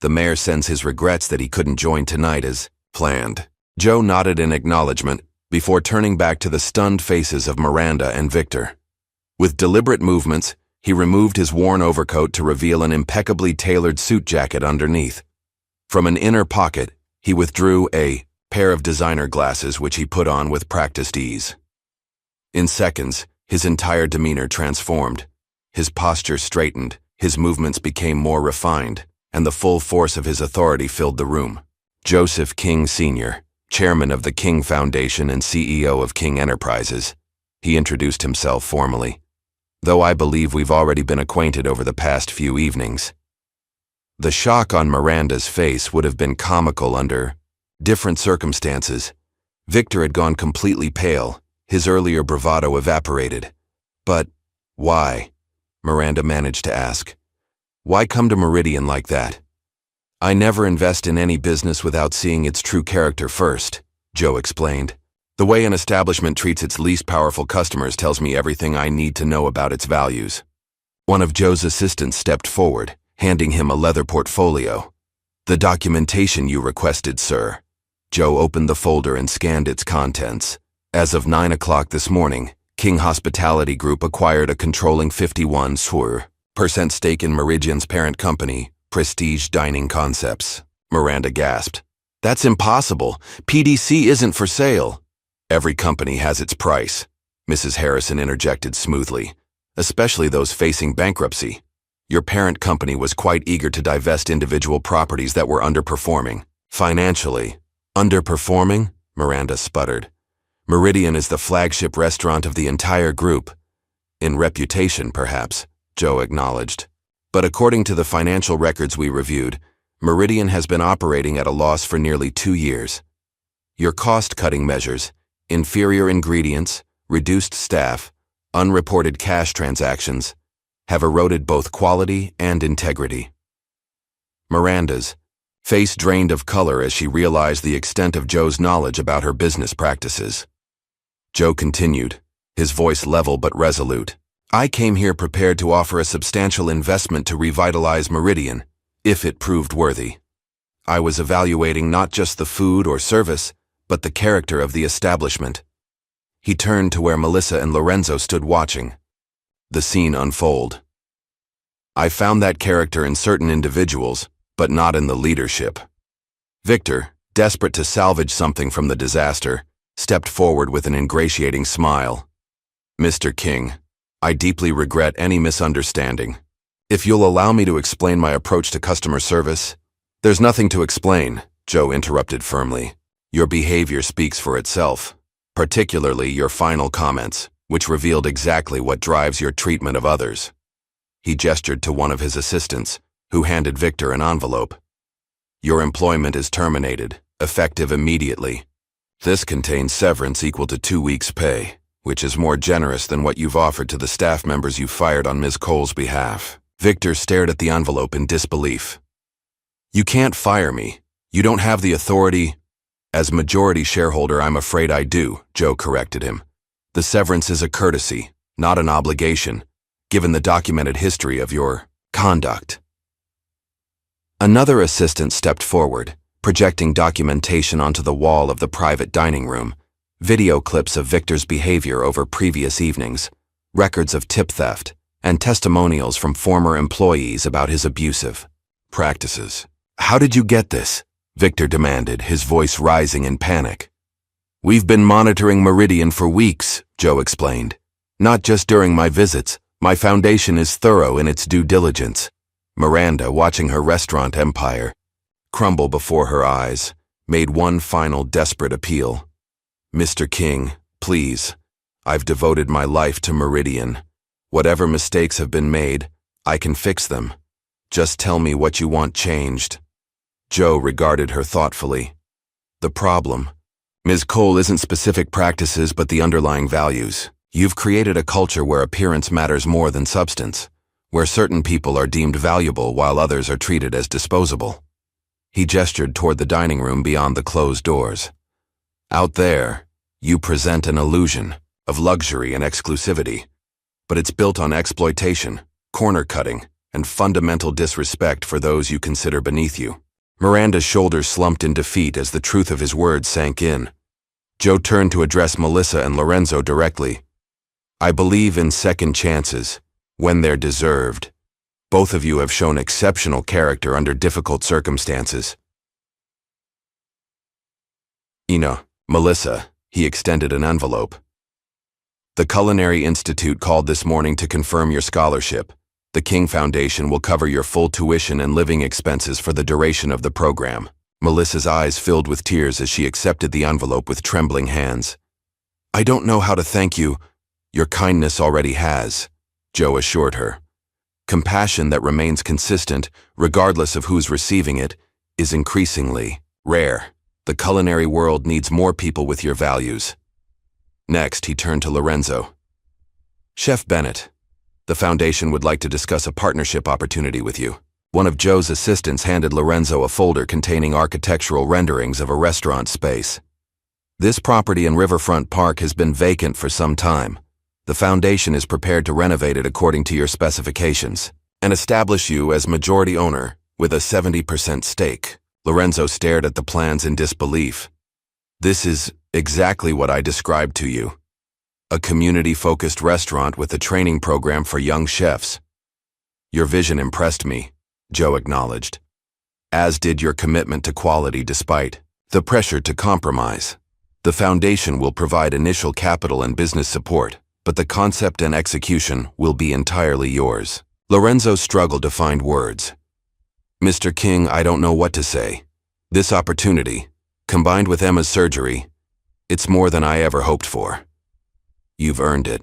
The mayor sends his regrets that he couldn't join tonight as planned. Joe nodded in acknowledgement before turning back to the stunned faces of Miranda and Victor. With deliberate movements, he removed his worn overcoat to reveal an impeccably tailored suit jacket underneath. From an inner pocket, he withdrew a pair of designer glasses which he put on with practiced ease. In seconds, his entire demeanor transformed. His posture straightened, his movements became more refined, and the full force of his authority filled the room. Joseph King Sr., chairman of the King Foundation and CEO of King Enterprises, he introduced himself formally. Though I believe we've already been acquainted over the past few evenings. The shock on Miranda's face would have been comical under different circumstances. Victor had gone completely pale, his earlier bravado evaporated. But why? Miranda managed to ask. Why come to Meridian like that? I never invest in any business without seeing its true character first, Joe explained. The way an establishment treats its least powerful customers tells me everything I need to know about its values. One of Joe's assistants stepped forward, handing him a leather portfolio. The documentation you requested, sir. Joe opened the folder and scanned its contents. As of 9 o'clock this morning, King Hospitality Group acquired a controlling 51% stake in Meridian's parent company, Prestige Dining Concepts. Miranda gasped. That's impossible. PDC isn't for sale. Every company has its price, Mrs. Harrison interjected smoothly, especially those facing bankruptcy. Your parent company was quite eager to divest individual properties that were underperforming. Financially. Underperforming? Miranda sputtered. Meridian is the flagship restaurant of the entire group. In reputation, perhaps, Joe acknowledged. But according to the financial records we reviewed, Meridian has been operating at a loss for nearly 2 years. Your cost-cutting measures, inferior ingredients, reduced staff, unreported cash transactions, have eroded both quality and integrity. Miranda's face drained of color as she realized the extent of Joe's knowledge about her business practices. Joe continued, his voice level but resolute. I came here prepared to offer a substantial investment to revitalize Meridian, if it proved worthy. I was evaluating not just the food or service, but the character of the establishment. He turned to where Melissa and Lorenzo stood watching the scene unfold. I found that character in certain individuals, but not in the leadership. Victor, desperate to salvage something from the disaster, stepped forward with an ingratiating smile. Mr. King, I deeply regret any misunderstanding. If you'll allow me to explain my approach to customer service. There's nothing to explain, Joe interrupted firmly. Your behavior speaks for itself, particularly your final comments, which revealed exactly what drives your treatment of others. He gestured to one of his assistants, who handed Victor an envelope. Your employment is terminated, effective immediately. This contains severance equal to 2 weeks' pay, which is more generous than what you've offered to the staff members you fired on Ms. Cole's behalf. Victor stared at the envelope in disbelief. You can't fire me. You don't have the authority. As majority shareholder, I'm afraid I do, Joe corrected him. The severance is a courtesy, not an obligation, given the documented history of your conduct. Another assistant stepped forward, projecting documentation onto the wall of the private dining room, video clips of Victor's behavior over previous evenings, records of tip theft, and testimonials from former employees about his abusive practices. How did you get this? Victor demanded, his voice rising in panic. We've been monitoring Meridian for weeks, Joe explained. Not just during my visits. My foundation is thorough in its due diligence. Miranda, watching her restaurant empire crumble before her eyes, made one final desperate appeal. Mr. King, please, I've devoted my life to Meridian. Whatever mistakes have been made, I can fix them. Just tell me what you want changed. Joe regarded her thoughtfully. The problem. Ms. Cole isn't specific practices but the underlying values. You've created a culture where appearance matters more than substance, where certain people are deemed valuable while others are treated as disposable. He gestured toward the dining room beyond the closed doors. Out there, you present an illusion of luxury and exclusivity, but it's built on exploitation, corner-cutting, and fundamental disrespect for those you consider beneath you. Miranda's shoulders slumped in defeat as the truth of his words sank in. Joe turned to address Melissa and Lorenzo directly. I believe in second chances, when they're deserved. Both of you have shown exceptional character under difficult circumstances. Melissa, he extended an envelope. The Culinary Institute called this morning to confirm your scholarship. The King Foundation will cover your full tuition and living expenses for the duration of the program. Melissa's eyes filled with tears as she accepted the envelope with trembling hands. I don't know how to thank you. Your kindness already has, Joe assured her. Compassion that remains consistent, regardless of who's receiving it, is increasingly rare. The culinary world needs more people with your values. Next, he turned to Lorenzo. Chef Bennett, the foundation would like to discuss a partnership opportunity with you. One of Joe's assistants handed Lorenzo a folder containing architectural renderings of a restaurant space. This property in Riverfront Park has been vacant for some time. The foundation is prepared to renovate it according to your specifications and establish you as majority owner with a 70% stake. Lorenzo stared at the plans in disbelief. This is exactly what I described to you. A community-focused restaurant with a training program for young chefs. Your vision impressed me, Joe acknowledged, as did your commitment to quality despite the pressure to compromise. The foundation will provide initial capital and business support, but the concept and execution will be entirely yours. Lorenzo struggled to find words. Mr. King, I don't know what to say. This opportunity, combined with Emma's surgery, it's more than I ever hoped for. You've earned it,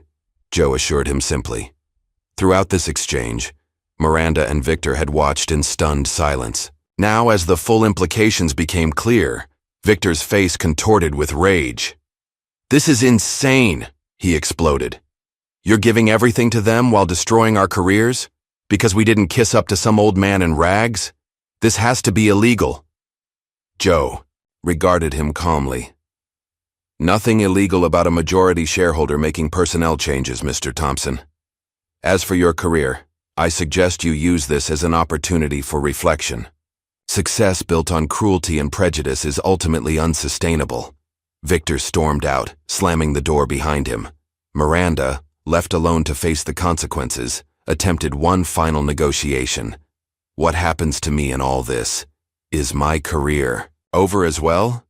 Joe assured him simply. Throughout this exchange, Miranda and Victor had watched in stunned silence. Now, as the full implications became clear, Victor's face contorted with rage. "This is insane," he exploded. "You're giving everything to them while destroying our careers? Because we didn't kiss up to some old man in rags? This has to be illegal." Joe regarded him calmly. "Nothing illegal about a majority shareholder making personnel changes, Mr. Thompson. As for your career, I suggest you use this as an opportunity for reflection. Success built on cruelty and prejudice is ultimately unsustainable." Victor stormed out, slamming the door behind him. Miranda, left alone to face the consequences, attempted one final negotiation. "What happens to me in all this? Is my career over as well?"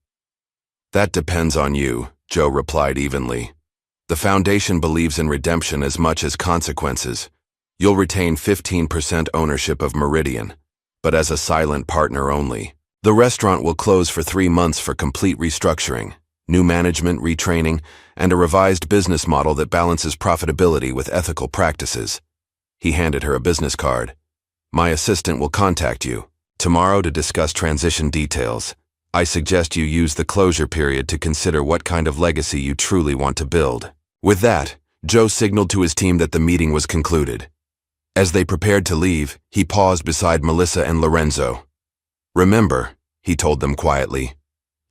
"That depends on you," Joe replied evenly. "The Foundation believes in redemption as much as consequences. You'll retain 15% ownership of Meridian, but as a silent partner only. The restaurant will close for 3 months for complete restructuring, new management, retraining, and a revised business model that balances profitability with ethical practices." He handed her a business card. "My assistant will contact you tomorrow to discuss transition details. I suggest you use the closure period to consider what kind of legacy you truly want to build." With that, Joe signaled to his team that the meeting was concluded. As they prepared to leave, he paused beside Melissa and Lorenzo. "Remember," he told them quietly,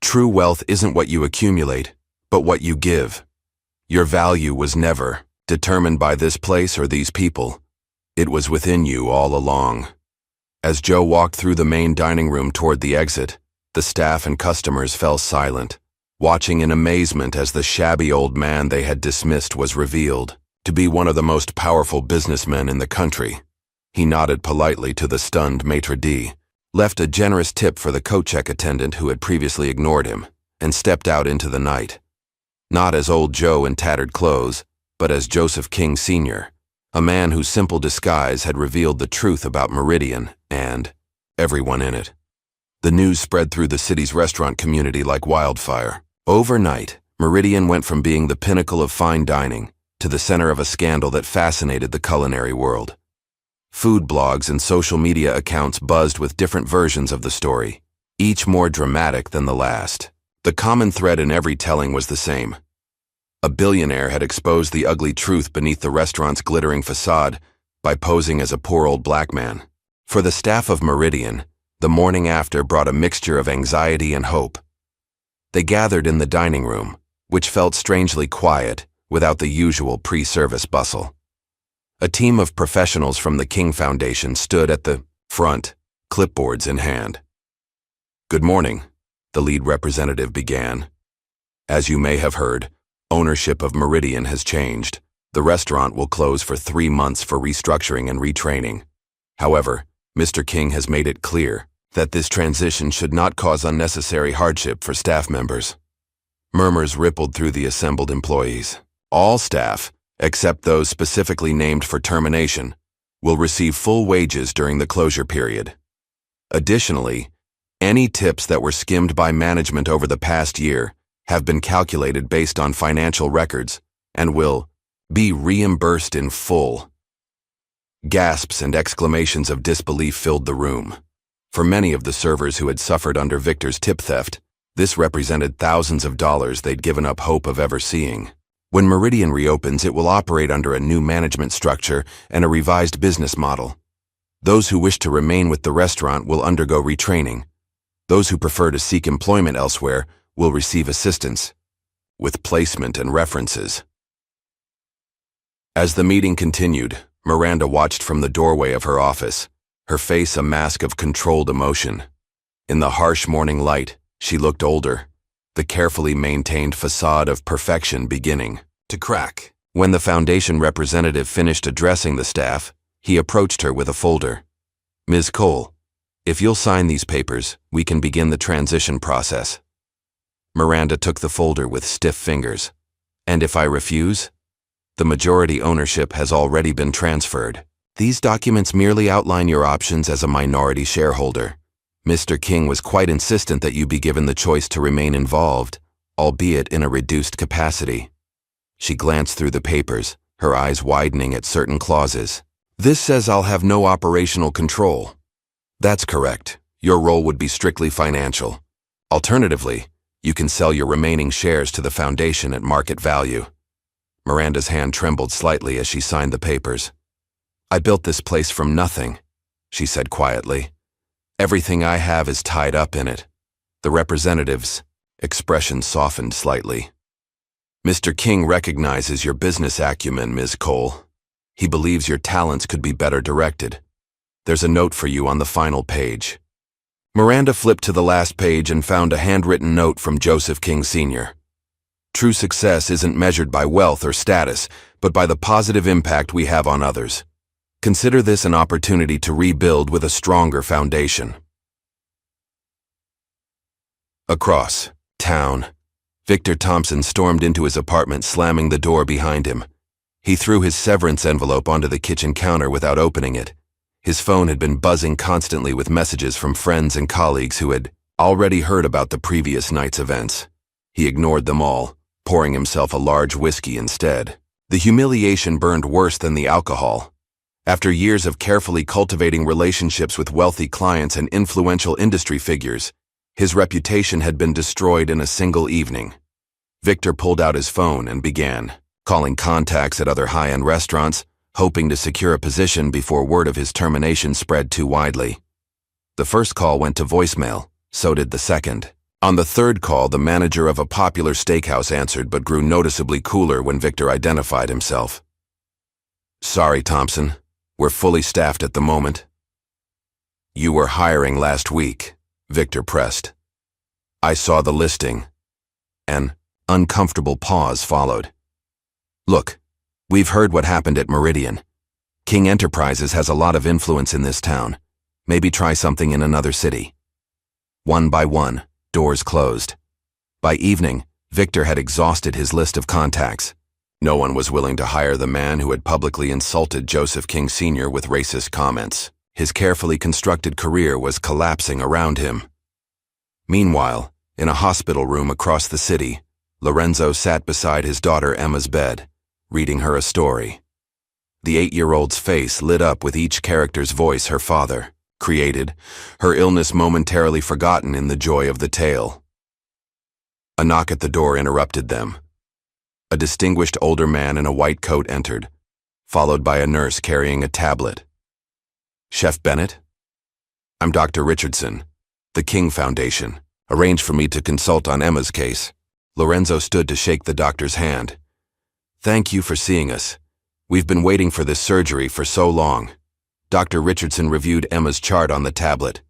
"true wealth isn't what you accumulate, but what you give. Your value was never determined by this place or these people. It was within you all along." As Joe walked through the main dining room toward the exit, the staff and customers fell silent, watching in amazement as the shabby old man they had dismissed was revealed to be one of the most powerful businessmen in the country. He nodded politely to the stunned maitre d', left a generous tip for the coat check attendant who had previously ignored him, and stepped out into the night. Not as old Joe in tattered clothes, but as Joseph King Sr., a man whose simple disguise had revealed the truth about Meridian and everyone in it. The news spread through the city's restaurant community like wildfire. Overnight, Meridian went from being the pinnacle of fine dining to the center of a scandal that fascinated the culinary world. Food blogs and social media accounts buzzed with different versions of the story, each more dramatic than the last. The common thread in every telling was the same. A billionaire had exposed the ugly truth beneath the restaurant's glittering facade by posing as a poor old black man. For the staff of Meridian, the morning after brought a mixture of anxiety and hope. They gathered in the dining room, which felt strangely quiet without the usual pre-service bustle. A team of professionals from the King Foundation stood at the front, clipboards in hand. "Good morning," the lead representative began. "As you may have heard, ownership of Meridian has changed. The restaurant will close for 3 months for restructuring and retraining. However, Mr. King has made it clear that this transition should not cause unnecessary hardship for staff members." Murmurs rippled through the assembled employees. "All staff, except those specifically named for termination, will receive full wages during the closure period. Additionally, any tips that were skimmed by management over the past year have been calculated based on financial records and will be reimbursed in full." Gasps and exclamations of disbelief filled the room. For many of the servers who had suffered under Victor's tip theft, this represented thousands of dollars they'd given up hope of ever seeing. When Meridian reopens, it will operate under a new management structure and a revised business model. Those who wish to remain with the restaurant will undergo retraining. Those who prefer to seek employment elsewhere will receive assistance, with placement and references. As the meeting continued, Miranda watched from the doorway of her office, her face a mask of controlled emotion. In the harsh morning light, she looked older, the carefully maintained facade of perfection beginning to crack. When the Foundation representative finished addressing the staff, he approached her with a folder. "Ms. Cole, if you'll sign these papers, we can begin the transition process." Miranda took the folder with stiff fingers. "And if I refuse?" "The majority ownership has already been transferred. These documents merely outline your options as a minority shareholder. Mr. King was quite insistent that you be given the choice to remain involved, albeit in a reduced capacity." She glanced through the papers, her eyes widening at certain clauses. "This says I'll have no operational control." "That's correct. Your role would be strictly financial. Alternatively, you can sell your remaining shares to the foundation at market value. Miranda's hand trembled slightly as she signed the papers. I built this place from nothing, she said quietly. Everything I have is tied up in it. The representative's expression softened slightly. Mr. King recognizes your business acumen, Ms. Cole. He believes your talents could be better directed. There's a note for you on the final page. Miranda flipped to the last page and found a handwritten note from Joseph King Sr. True success isn't measured by wealth or status, but by the positive impact we have on others. Consider this an opportunity to rebuild with a stronger foundation. Across town, Victor Thompson stormed into his apartment, slamming the door behind him. He threw his severance envelope onto the kitchen counter without opening it. His phone had been buzzing constantly with messages from friends and colleagues who had already heard about the previous night's events. He ignored them all, pouring himself a large whiskey instead. The humiliation burned worse than the alcohol. After years of carefully cultivating relationships with wealthy clients and influential industry figures, his reputation had been destroyed in a single evening. Victor pulled out his phone and began calling contacts at other high-end restaurants, hoping to secure a position before word of his termination spread too widely. The first call went to voicemail, so did the second. On the third call, the manager of a popular steakhouse answered but grew noticeably cooler when Victor identified himself. Sorry, Thompson. We're fully staffed at the moment. You were hiring last week, Victor pressed. I saw the listing. An uncomfortable pause followed. Look, we've heard what happened at Meridian. King Enterprises has a lot of influence in this town. Maybe try something in another city. One by one, doors closed. By evening, Victor had exhausted his list of contacts. No one was willing to hire the man who had publicly insulted Joseph King Sr. with racist comments. His carefully constructed career was collapsing around him. Meanwhile, in a hospital room across the city, Lorenzo sat beside his daughter Emma's bed, reading her a story. The 8-year-old's face lit up with each character's voice her father created, her illness momentarily forgotten in the joy of the tale. A knock at the door interrupted them. A distinguished older man in a white coat entered, followed by a nurse carrying a tablet. Chef Bennett? I'm Dr. Richardson, the King Foundation. Arranged for me to consult on Emma's case. Lorenzo stood to shake the doctor's hand. Thank you for seeing us. We've been waiting for this surgery for so long. Dr. Richardson reviewed Emma's chart on the tablet.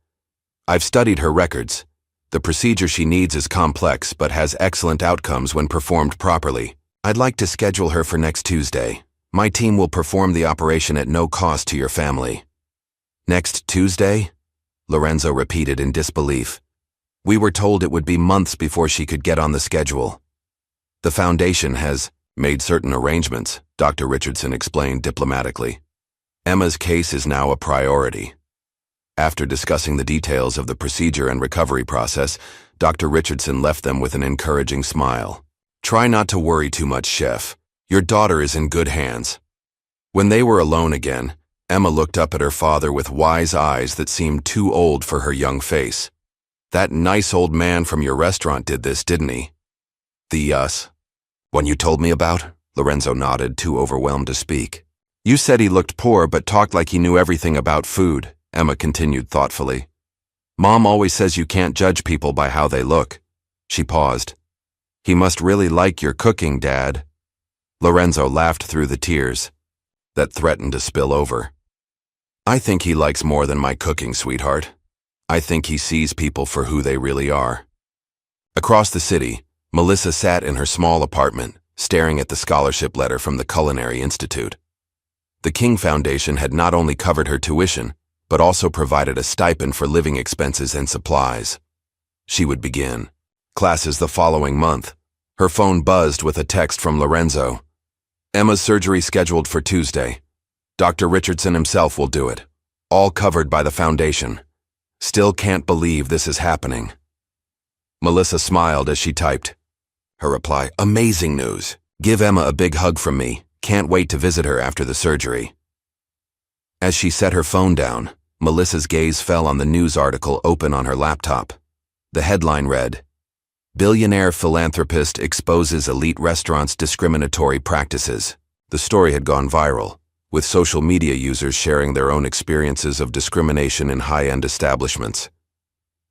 I've studied her records. The procedure she needs is complex but has excellent outcomes when performed properly. I'd like to schedule her for next Tuesday. My team will perform the operation at no cost to your family. Next Tuesday? Lorenzo repeated in disbelief. We were told it would be months before she could get on the schedule. The foundation has made certain arrangements, Dr. Richardson explained diplomatically. Emma's case is now a priority. After discussing the details of the procedure and recovery process, Dr. Richardson left them with an encouraging smile. Try not to worry too much, Chef. Your daughter is in good hands. When they were alone again, Emma looked up at her father with wise eyes that seemed too old for her young face. That nice old man from your restaurant did this, didn't he? The one you told me about? Lorenzo nodded, too overwhelmed to speak. You said he looked poor but talked like he knew everything about food, Emma continued thoughtfully. Mom always says you can't judge people by how they look. She paused. He must really like your cooking, Dad. Lorenzo laughed through the tears that threatened to spill over. I think he likes more than my cooking, sweetheart. I think he sees people for who they really are. Across the city, Melissa sat in her small apartment, staring at the scholarship letter from the Culinary Institute. The King Foundation had not only covered her tuition, but also provided a stipend for living expenses and supplies. She would begin classes the following month. Her phone buzzed with a text from Lorenzo. Emma's surgery scheduled for Tuesday. Dr. Richardson himself will do it. All covered by the foundation. Still can't believe this is happening. Melissa smiled as she typed. Her reply, amazing news. Give Emma a big hug from me. Can't wait to visit her after the surgery. As she set her phone down, Melissa's gaze fell on the news article open on her laptop. The headline read, "Billionaire Philanthropist Exposes Elite Restaurants' Discriminatory Practices." The story had gone viral, with social media users sharing their own experiences of discrimination in high-end establishments.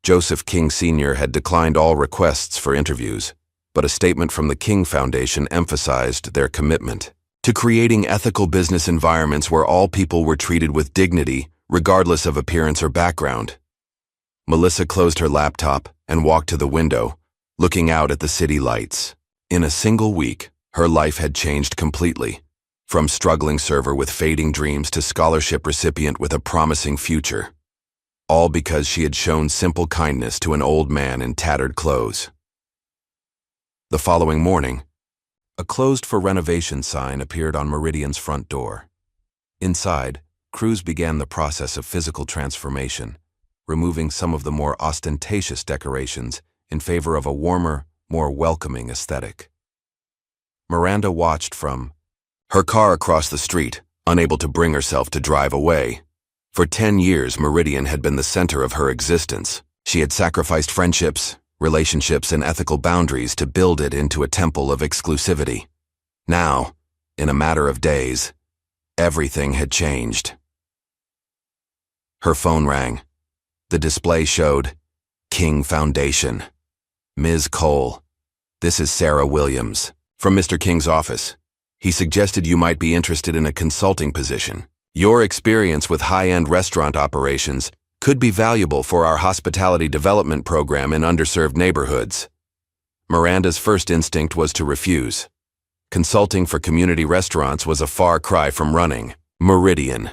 Joseph King Sr. had declined all requests for interviews, but a statement from the King Foundation emphasized their commitment to creating ethical business environments where all people were treated with dignity, regardless of appearance or background. Melissa closed her laptop and walked to the window, looking out at the city lights. In a single week, her life had changed completely, from struggling server with fading dreams to scholarship recipient with a promising future. All because she had shown simple kindness to an old man in tattered clothes. The following morning, a closed for renovation sign appeared on Meridian's front door. Inside, crews began the process of physical transformation, removing some of the more ostentatious decorations in favor of a warmer, more welcoming aesthetic. Miranda watched from her car across the street, unable to bring herself to drive away. For 10 years, Meridian had been the center of her existence. She had sacrificed friendships, relationships, and ethical boundaries to build it into a temple of exclusivity. Now, in a matter of days, everything had changed. Her phone rang. The display showed, "King Foundation. Ms. Cole, this is Sarah Williams, from Mr. King's office. He suggested you might be interested in a consulting position. Your experience with high-end restaurant operations could be valuable for our hospitality development program in underserved neighborhoods." Miranda's first instinct was to refuse. Consulting for community restaurants was a far cry from running Meridian.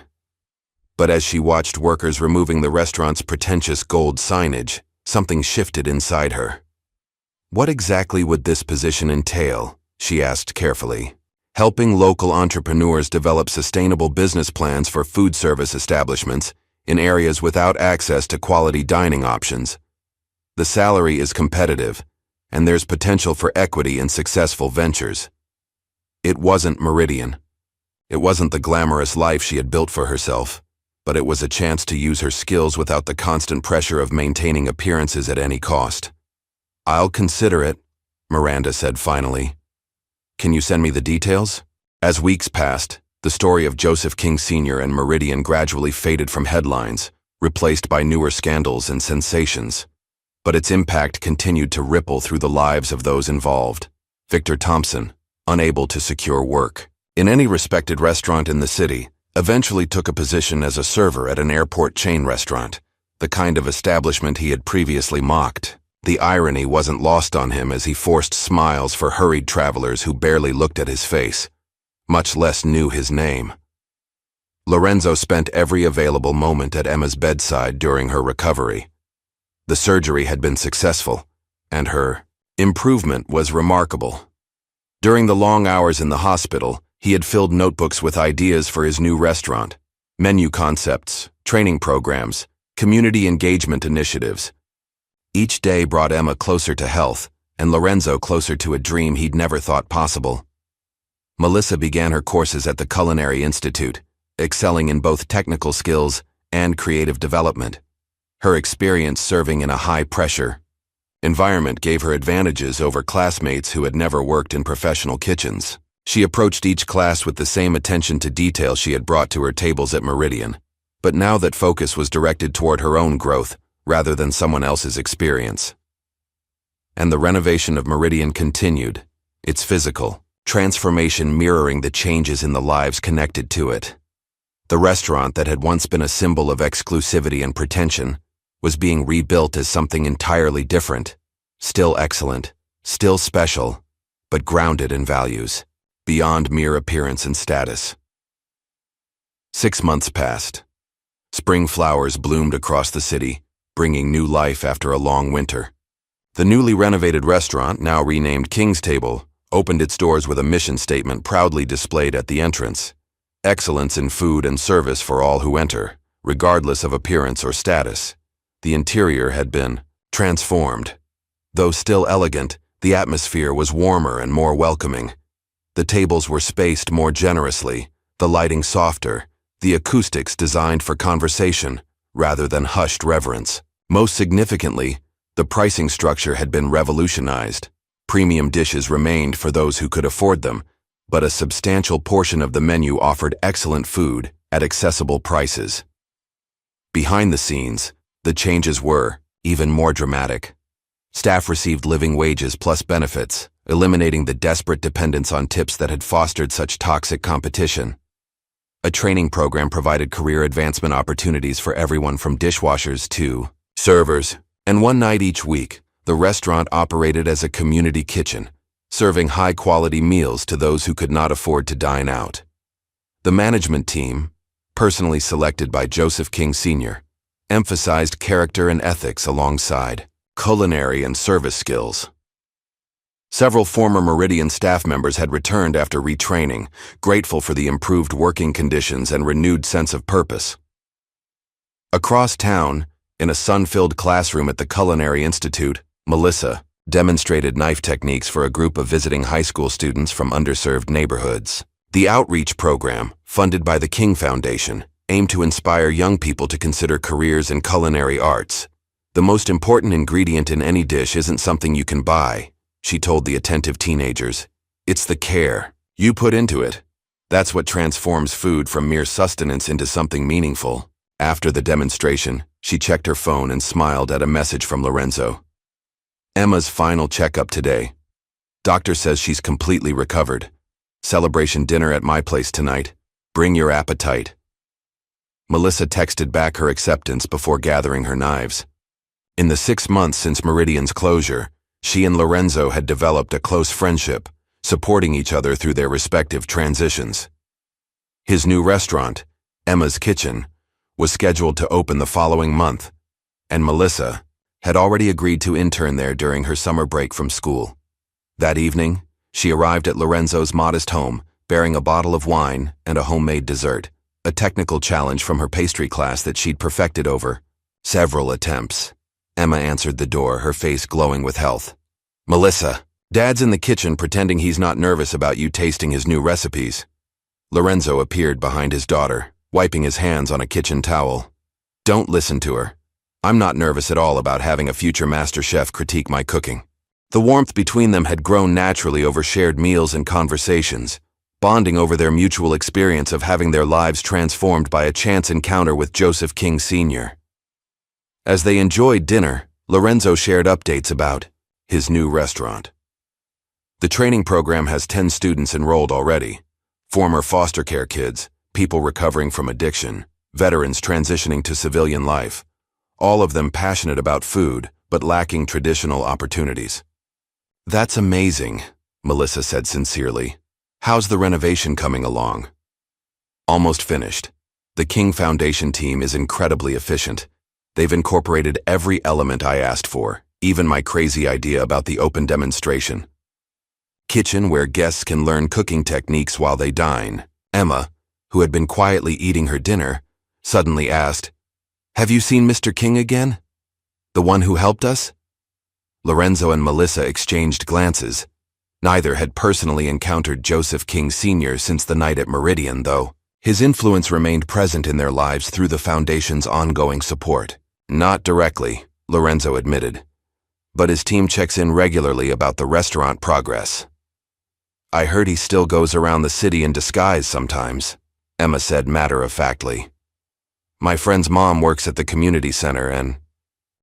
But as she watched workers removing the restaurant's pretentious gold signage, something shifted inside her. What exactly would this position entail? She asked carefully. Helping local entrepreneurs develop sustainable business plans for food service establishments in areas without access to quality dining options. The salary is competitive, and there's potential for equity in successful ventures. It wasn't Meridian. It wasn't the glamorous life she had built for herself, but it was a chance to use her skills without the constant pressure of maintaining appearances at any cost. "I'll consider it," Miranda said finally. "Can you send me the details?" As weeks passed, the story of Joseph King Sr. and Meridian gradually faded from headlines, replaced by newer scandals and sensations. But its impact continued to ripple through the lives of those involved. Victor Thompson, unable to secure work in any respected restaurant in the city, eventually took a position as a server at an airport chain restaurant, the kind of establishment he had previously mocked. The irony wasn't lost on him as he forced smiles for hurried travelers who barely looked at his face, much less knew his name. Lorenzo spent every available moment at Emma's bedside during her recovery. The surgery had been successful, and her improvement was remarkable. During the long hours in the hospital, he had filled notebooks with ideas for his new restaurant, menu concepts, training programs, community engagement initiatives. Each day brought Emma closer to health, and Lorenzo closer to a dream he'd never thought possible. Melissa began her courses at the Culinary Institute, excelling in both technical skills and creative development. Her experience serving in a high-pressure environment gave her advantages over classmates who had never worked in professional kitchens. She approached each class with the same attention to detail she had brought to her tables at Meridian, but now that focus was directed toward her own growth rather than someone else's experience. And the renovation of Meridian continued, its physical transformation mirroring the changes in the lives connected to it. The restaurant that had once been a symbol of exclusivity and pretension was being rebuilt as something entirely different, still excellent, still special, but grounded in values, beyond mere appearance and status. 6 months passed. Spring flowers bloomed across the city, bringing new life after a long winter. The newly renovated restaurant, now renamed King's Table, opened its doors with a mission statement proudly displayed at the entrance: excellence in food and service for all who enter, regardless of appearance or status. The interior had been transformed. Though still elegant, the atmosphere was warmer and more welcoming. The tables were spaced more generously, the lighting softer, the acoustics designed for conversation rather than hushed reverence. Most significantly, the pricing structure had been revolutionized. Premium dishes remained for those who could afford them, but a substantial portion of the menu offered excellent food at accessible prices. Behind the scenes, the changes were even more dramatic. Staff received living wages plus benefits, eliminating the desperate dependence on tips that had fostered such toxic competition. A training program provided career advancement opportunities for everyone from dishwashers to servers, and one night each week, the restaurant operated as a community kitchen, serving high-quality meals to those who could not afford to dine out. The management team, personally selected by Joseph King Sr., emphasized character and ethics alongside culinary and service skills. Several former Meridian staff members had returned after retraining, grateful for the improved working conditions and renewed sense of purpose. Across town, in a sun-filled classroom at the Culinary Institute, Melissa demonstrated knife techniques for a group of visiting high school students from underserved neighborhoods. The outreach program, funded by the King Foundation, aimed to inspire young people to consider careers in culinary arts. The most important ingredient in any dish isn't something you can buy, she told the attentive teenagers. It's the care you put into it. That's what transforms food from mere sustenance into something meaningful. After the demonstration, she checked her phone and smiled at a message from Lorenzo. Emma's final checkup today. Doctor says she's completely recovered. Celebration dinner at my place tonight. Bring your appetite. Melissa texted back her acceptance before gathering her knives. In the 6 months since Meridian's closure, she and Lorenzo had developed a close friendship, supporting each other through their respective transitions. His new restaurant, Emma's Kitchen, was scheduled to open the following month, and Melissa had already agreed to intern there during her summer break from school. That evening, she arrived at Lorenzo's modest home, bearing a bottle of wine and a homemade dessert, a technical challenge from her pastry class that she'd perfected over several attempts. Emma answered the door, her face glowing with health. Melissa, Dad's in the kitchen pretending he's not nervous about you tasting his new recipes. Lorenzo appeared behind his daughter, wiping his hands on a kitchen towel. Don't listen to her. I'm not nervous at all about having a future master chef critique my cooking. The warmth between them had grown naturally over shared meals and conversations, bonding over their mutual experience of having their lives transformed by a chance encounter with Joseph King Sr. As they enjoyed dinner, Lorenzo shared updates about his new restaurant. The training program has 10 students enrolled already. Former foster care kids, people recovering from addiction, veterans transitioning to civilian life. All of them passionate about food, but lacking traditional opportunities. That's amazing, Melissa said sincerely. How's the renovation coming along? Almost finished. The King Foundation team is incredibly efficient. They've incorporated every element I asked for, even my crazy idea about the open demonstration. Kitchen where guests can learn cooking techniques while they dine. Emma, who had been quietly eating her dinner, suddenly asked, Have you seen Mr. King again? The one who helped us? Lorenzo and Melissa exchanged glances. Neither had personally encountered Joseph King Sr. since the night at Meridian, though. His influence remained present in their lives through the Foundation's ongoing support. Not directly, Lorenzo admitted, but his team checks in regularly about the restaurant progress. I heard he still goes around the city in disguise sometimes, Emma said matter-of-factly. My friend's mom works at the community center and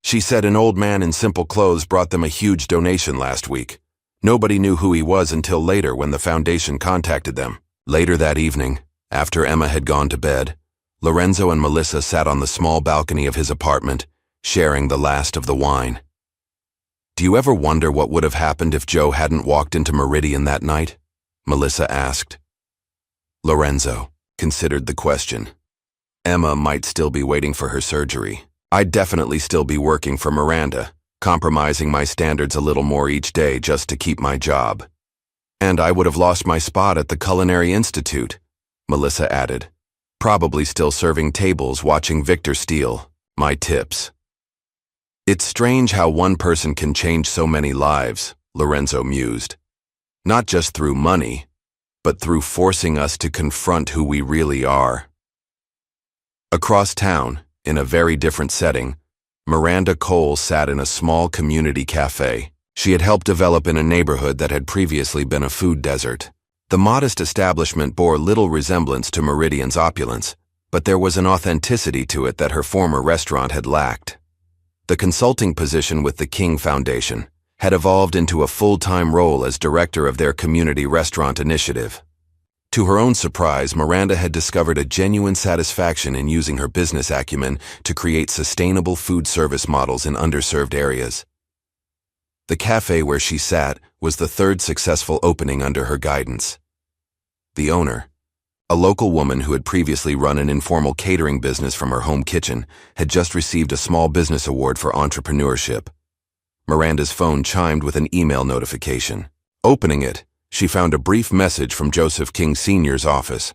she said an old man in simple clothes brought them a huge donation last week. Nobody knew who he was until later when the Foundation contacted them. Later that evening, after Emma had gone to bed, Lorenzo and Melissa sat on the small balcony of his apartment, sharing the last of the wine. Do you ever wonder what would have happened if Joe hadn't walked into Meridian that night? Melissa asked. Lorenzo considered the question. Emma might still be waiting for her surgery. I'd definitely still be working for Miranda, compromising my standards a little more each day just to keep my job. And I would have lost my spot at the Culinary Institute, Melissa added, probably still serving tables watching Victor steal my tips. It's strange how one person can change so many lives, Lorenzo mused. Not just through money, but through forcing us to confront who we really are. Across town, In a very different setting, Miranda Cole sat in a small community cafe. She had helped develop in a neighborhood that had previously been a food desert. The modest establishment bore little resemblance to Meridian's opulence, but there was an authenticity to it that her former restaurant had lacked. The consulting position with the King Foundation had evolved into a full-time role as director of their community restaurant initiative. To her own surprise, Miranda had discovered a genuine satisfaction in using her business acumen to create sustainable food service models in underserved areas. The cafe where she sat was the third successful opening under her guidance. The owner, a local woman who had previously run an informal catering business from her home kitchen, had just received a small business award for entrepreneurship. Miranda's phone chimed with an email notification. Opening it, she found a brief message from Joseph King Sr.'s office.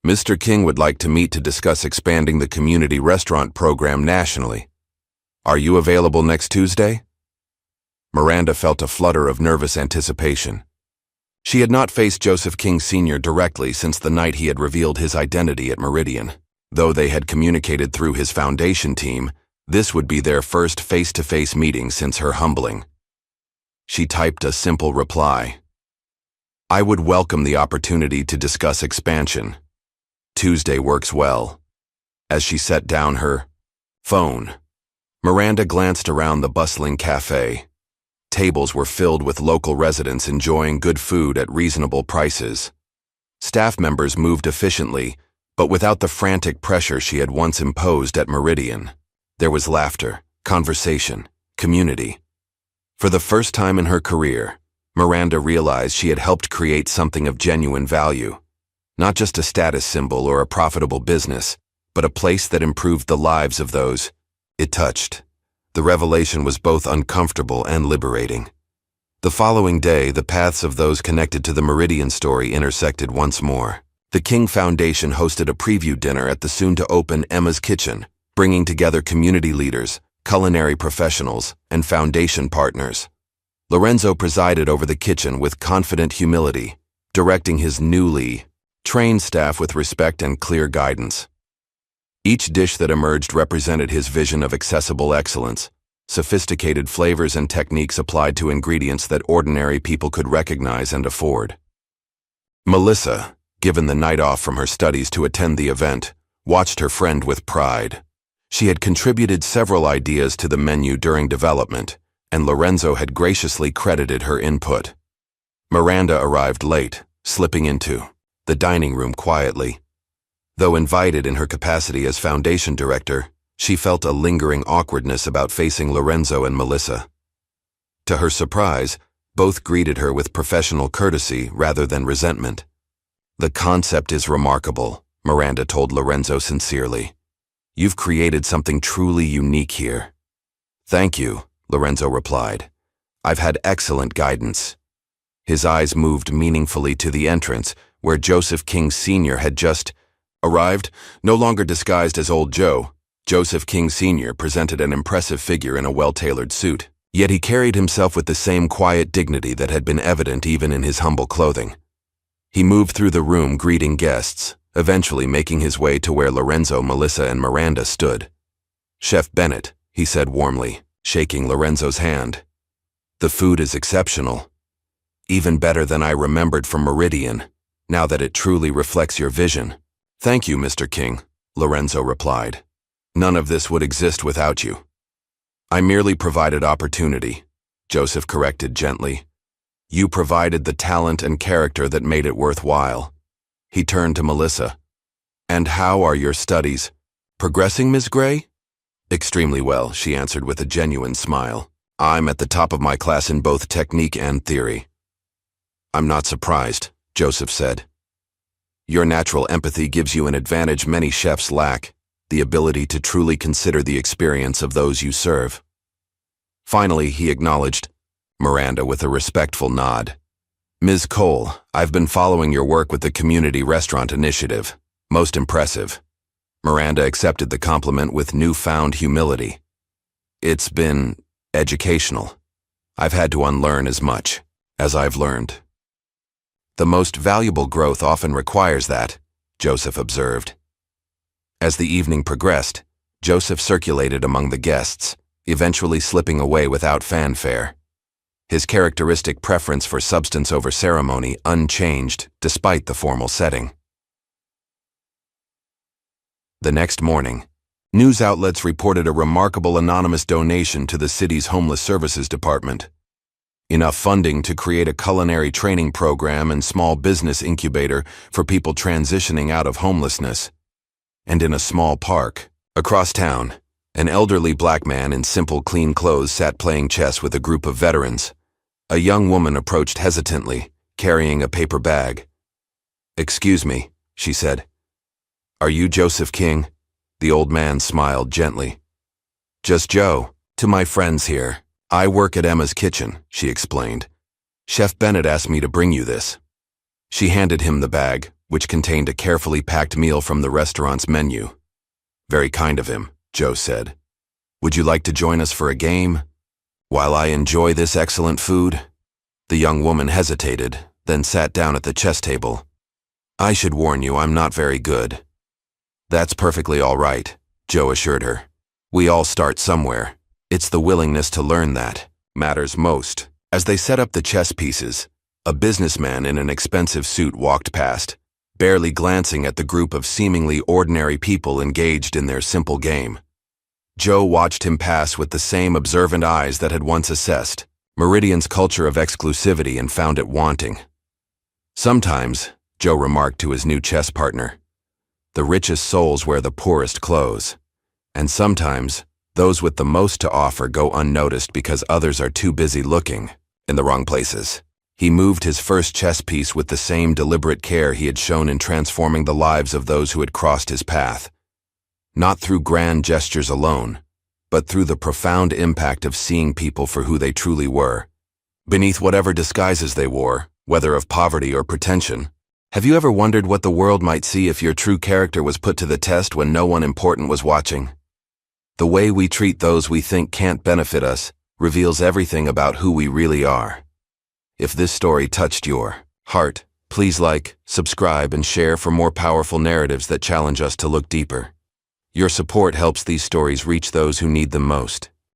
Mr. King would like to meet to discuss expanding the community restaurant program nationally. Are you available next Tuesday? Miranda felt a flutter of nervous anticipation. She had not faced Joseph King Sr. directly since the night he had revealed his identity at Meridian. Though they had communicated through his foundation team, this would be their first face-to-face meeting since her humbling. She typed a simple reply. I would welcome the opportunity to discuss expansion. Tuesday works well. As she set down her phone, Miranda glanced around the bustling cafe. Tables were filled with local residents enjoying good food at reasonable prices. Staff members moved efficiently, but without the frantic pressure she had once imposed at Meridian. There was laughter, conversation, community. For the first time in her career, Miranda realized she had helped create something of genuine value. Not just a status symbol or a profitable business, but a place that improved the lives of those it touched. The revelation was both uncomfortable and liberating. The following day, the paths of those connected to the Meridian story intersected once more. The King Foundation hosted a preview dinner at the soon-to-open Emma's Kitchen, bringing together community leaders, culinary professionals, and foundation partners. Lorenzo presided over the kitchen with confident humility, directing his newly trained staff with respect and clear guidance. Each dish that emerged represented his vision of accessible excellence, sophisticated flavors and techniques applied to ingredients that ordinary people could recognize and afford. Melissa, given the night off from her studies to attend the event, watched her friend with pride. She had contributed several ideas to the menu during development, and Lorenzo had graciously credited her input. Miranda arrived late, slipping into the dining room quietly. Though invited in her capacity as foundation director, she felt a lingering awkwardness about facing Lorenzo and Melissa. To her surprise, both greeted her with professional courtesy rather than resentment. The concept is remarkable, Miranda told Lorenzo sincerely. You've created something truly unique here. Thank you, Lorenzo replied. I've had excellent guidance. His eyes moved meaningfully to the entrance, where Joseph King Sr. had just arrived. No longer disguised as Old Joe, Joseph King Sr. presented an impressive figure in a well-tailored suit, yet he carried himself with the same quiet dignity that had been evident even in his humble clothing. He moved through the room greeting guests, eventually making his way to where Lorenzo, Melissa, and Miranda stood. Chef Bennett, he said warmly, shaking Lorenzo's hand. The food is exceptional. Even better than I remembered from Meridian, now that it truly reflects your vision. Thank you, Mr. King, Lorenzo replied. None of this would exist without you. I merely provided opportunity, Joseph corrected gently. You provided the talent and character that made it worthwhile. He turned to Melissa. And how are your studies? Progressing, Ms. Gray? Extremely well, she answered with a genuine smile. I'm at the top of my class in both technique and theory. I'm not surprised, Joseph said. Your natural empathy gives you an advantage many chefs lack, the ability to truly consider the experience of those you serve. Finally, he acknowledged Miranda with a respectful nod. Ms. Cole, I've been following your work with the Community Restaurant Initiative. Most impressive. Miranda accepted the compliment with newfound humility. It's been educational. I've had to unlearn as much as I've learned. The most valuable growth often requires that, Joseph observed. As the evening progressed, Joseph circulated among the guests, eventually slipping away without fanfare. His characteristic preference for substance over ceremony unchanged despite the formal setting. The next morning, news outlets reported a remarkable anonymous donation to the city's Homeless Services Department. Enough funding to create a culinary training program and small business incubator for people transitioning out of homelessness. And in a small park, across town, an elderly black man in simple, clean clothes sat playing chess with a group of veterans. A young woman approached hesitantly, carrying a paper bag. "Excuse me," she said. "Are you Joseph King?" The old man smiled gently. "Just Joe. To my friends here. I work at Emma's kitchen," she explained. "Chef Bennett asked me to bring you this." She handed him the bag, which contained a carefully packed meal from the restaurant's menu. "Very kind of him," Joe said. "Would you like to join us for a game? While I enjoy this excellent food?" The young woman hesitated, then sat down at the chess table. "I should warn you, I'm not very good." "That's perfectly all right," Joe assured her. "We all start somewhere. It's the willingness to learn that matters most." As they set up the chess pieces, a businessman in an expensive suit walked past, barely glancing at the group of seemingly ordinary people engaged in their simple game. Joe watched him pass with the same observant eyes that had once assessed Meridian's culture of exclusivity and found it wanting. "Sometimes," Joe remarked to his new chess partner, "the richest souls wear the poorest clothes. And sometimes, those with the most to offer go unnoticed because others are too busy looking in the wrong places." He moved his first chess piece with the same deliberate care he had shown in transforming the lives of those who had crossed his path. Not through grand gestures alone, but through the profound impact of seeing people for who they truly were, beneath whatever disguises they wore, whether of poverty or pretension. Have you ever wondered what the world might see if your true character was put to the test when no one important was watching? The way we treat those we think can't benefit us reveals everything about who we really are. If this story touched your heart, please like, subscribe, and share for more powerful narratives that challenge us to look deeper. Your support helps these stories reach those who need them most.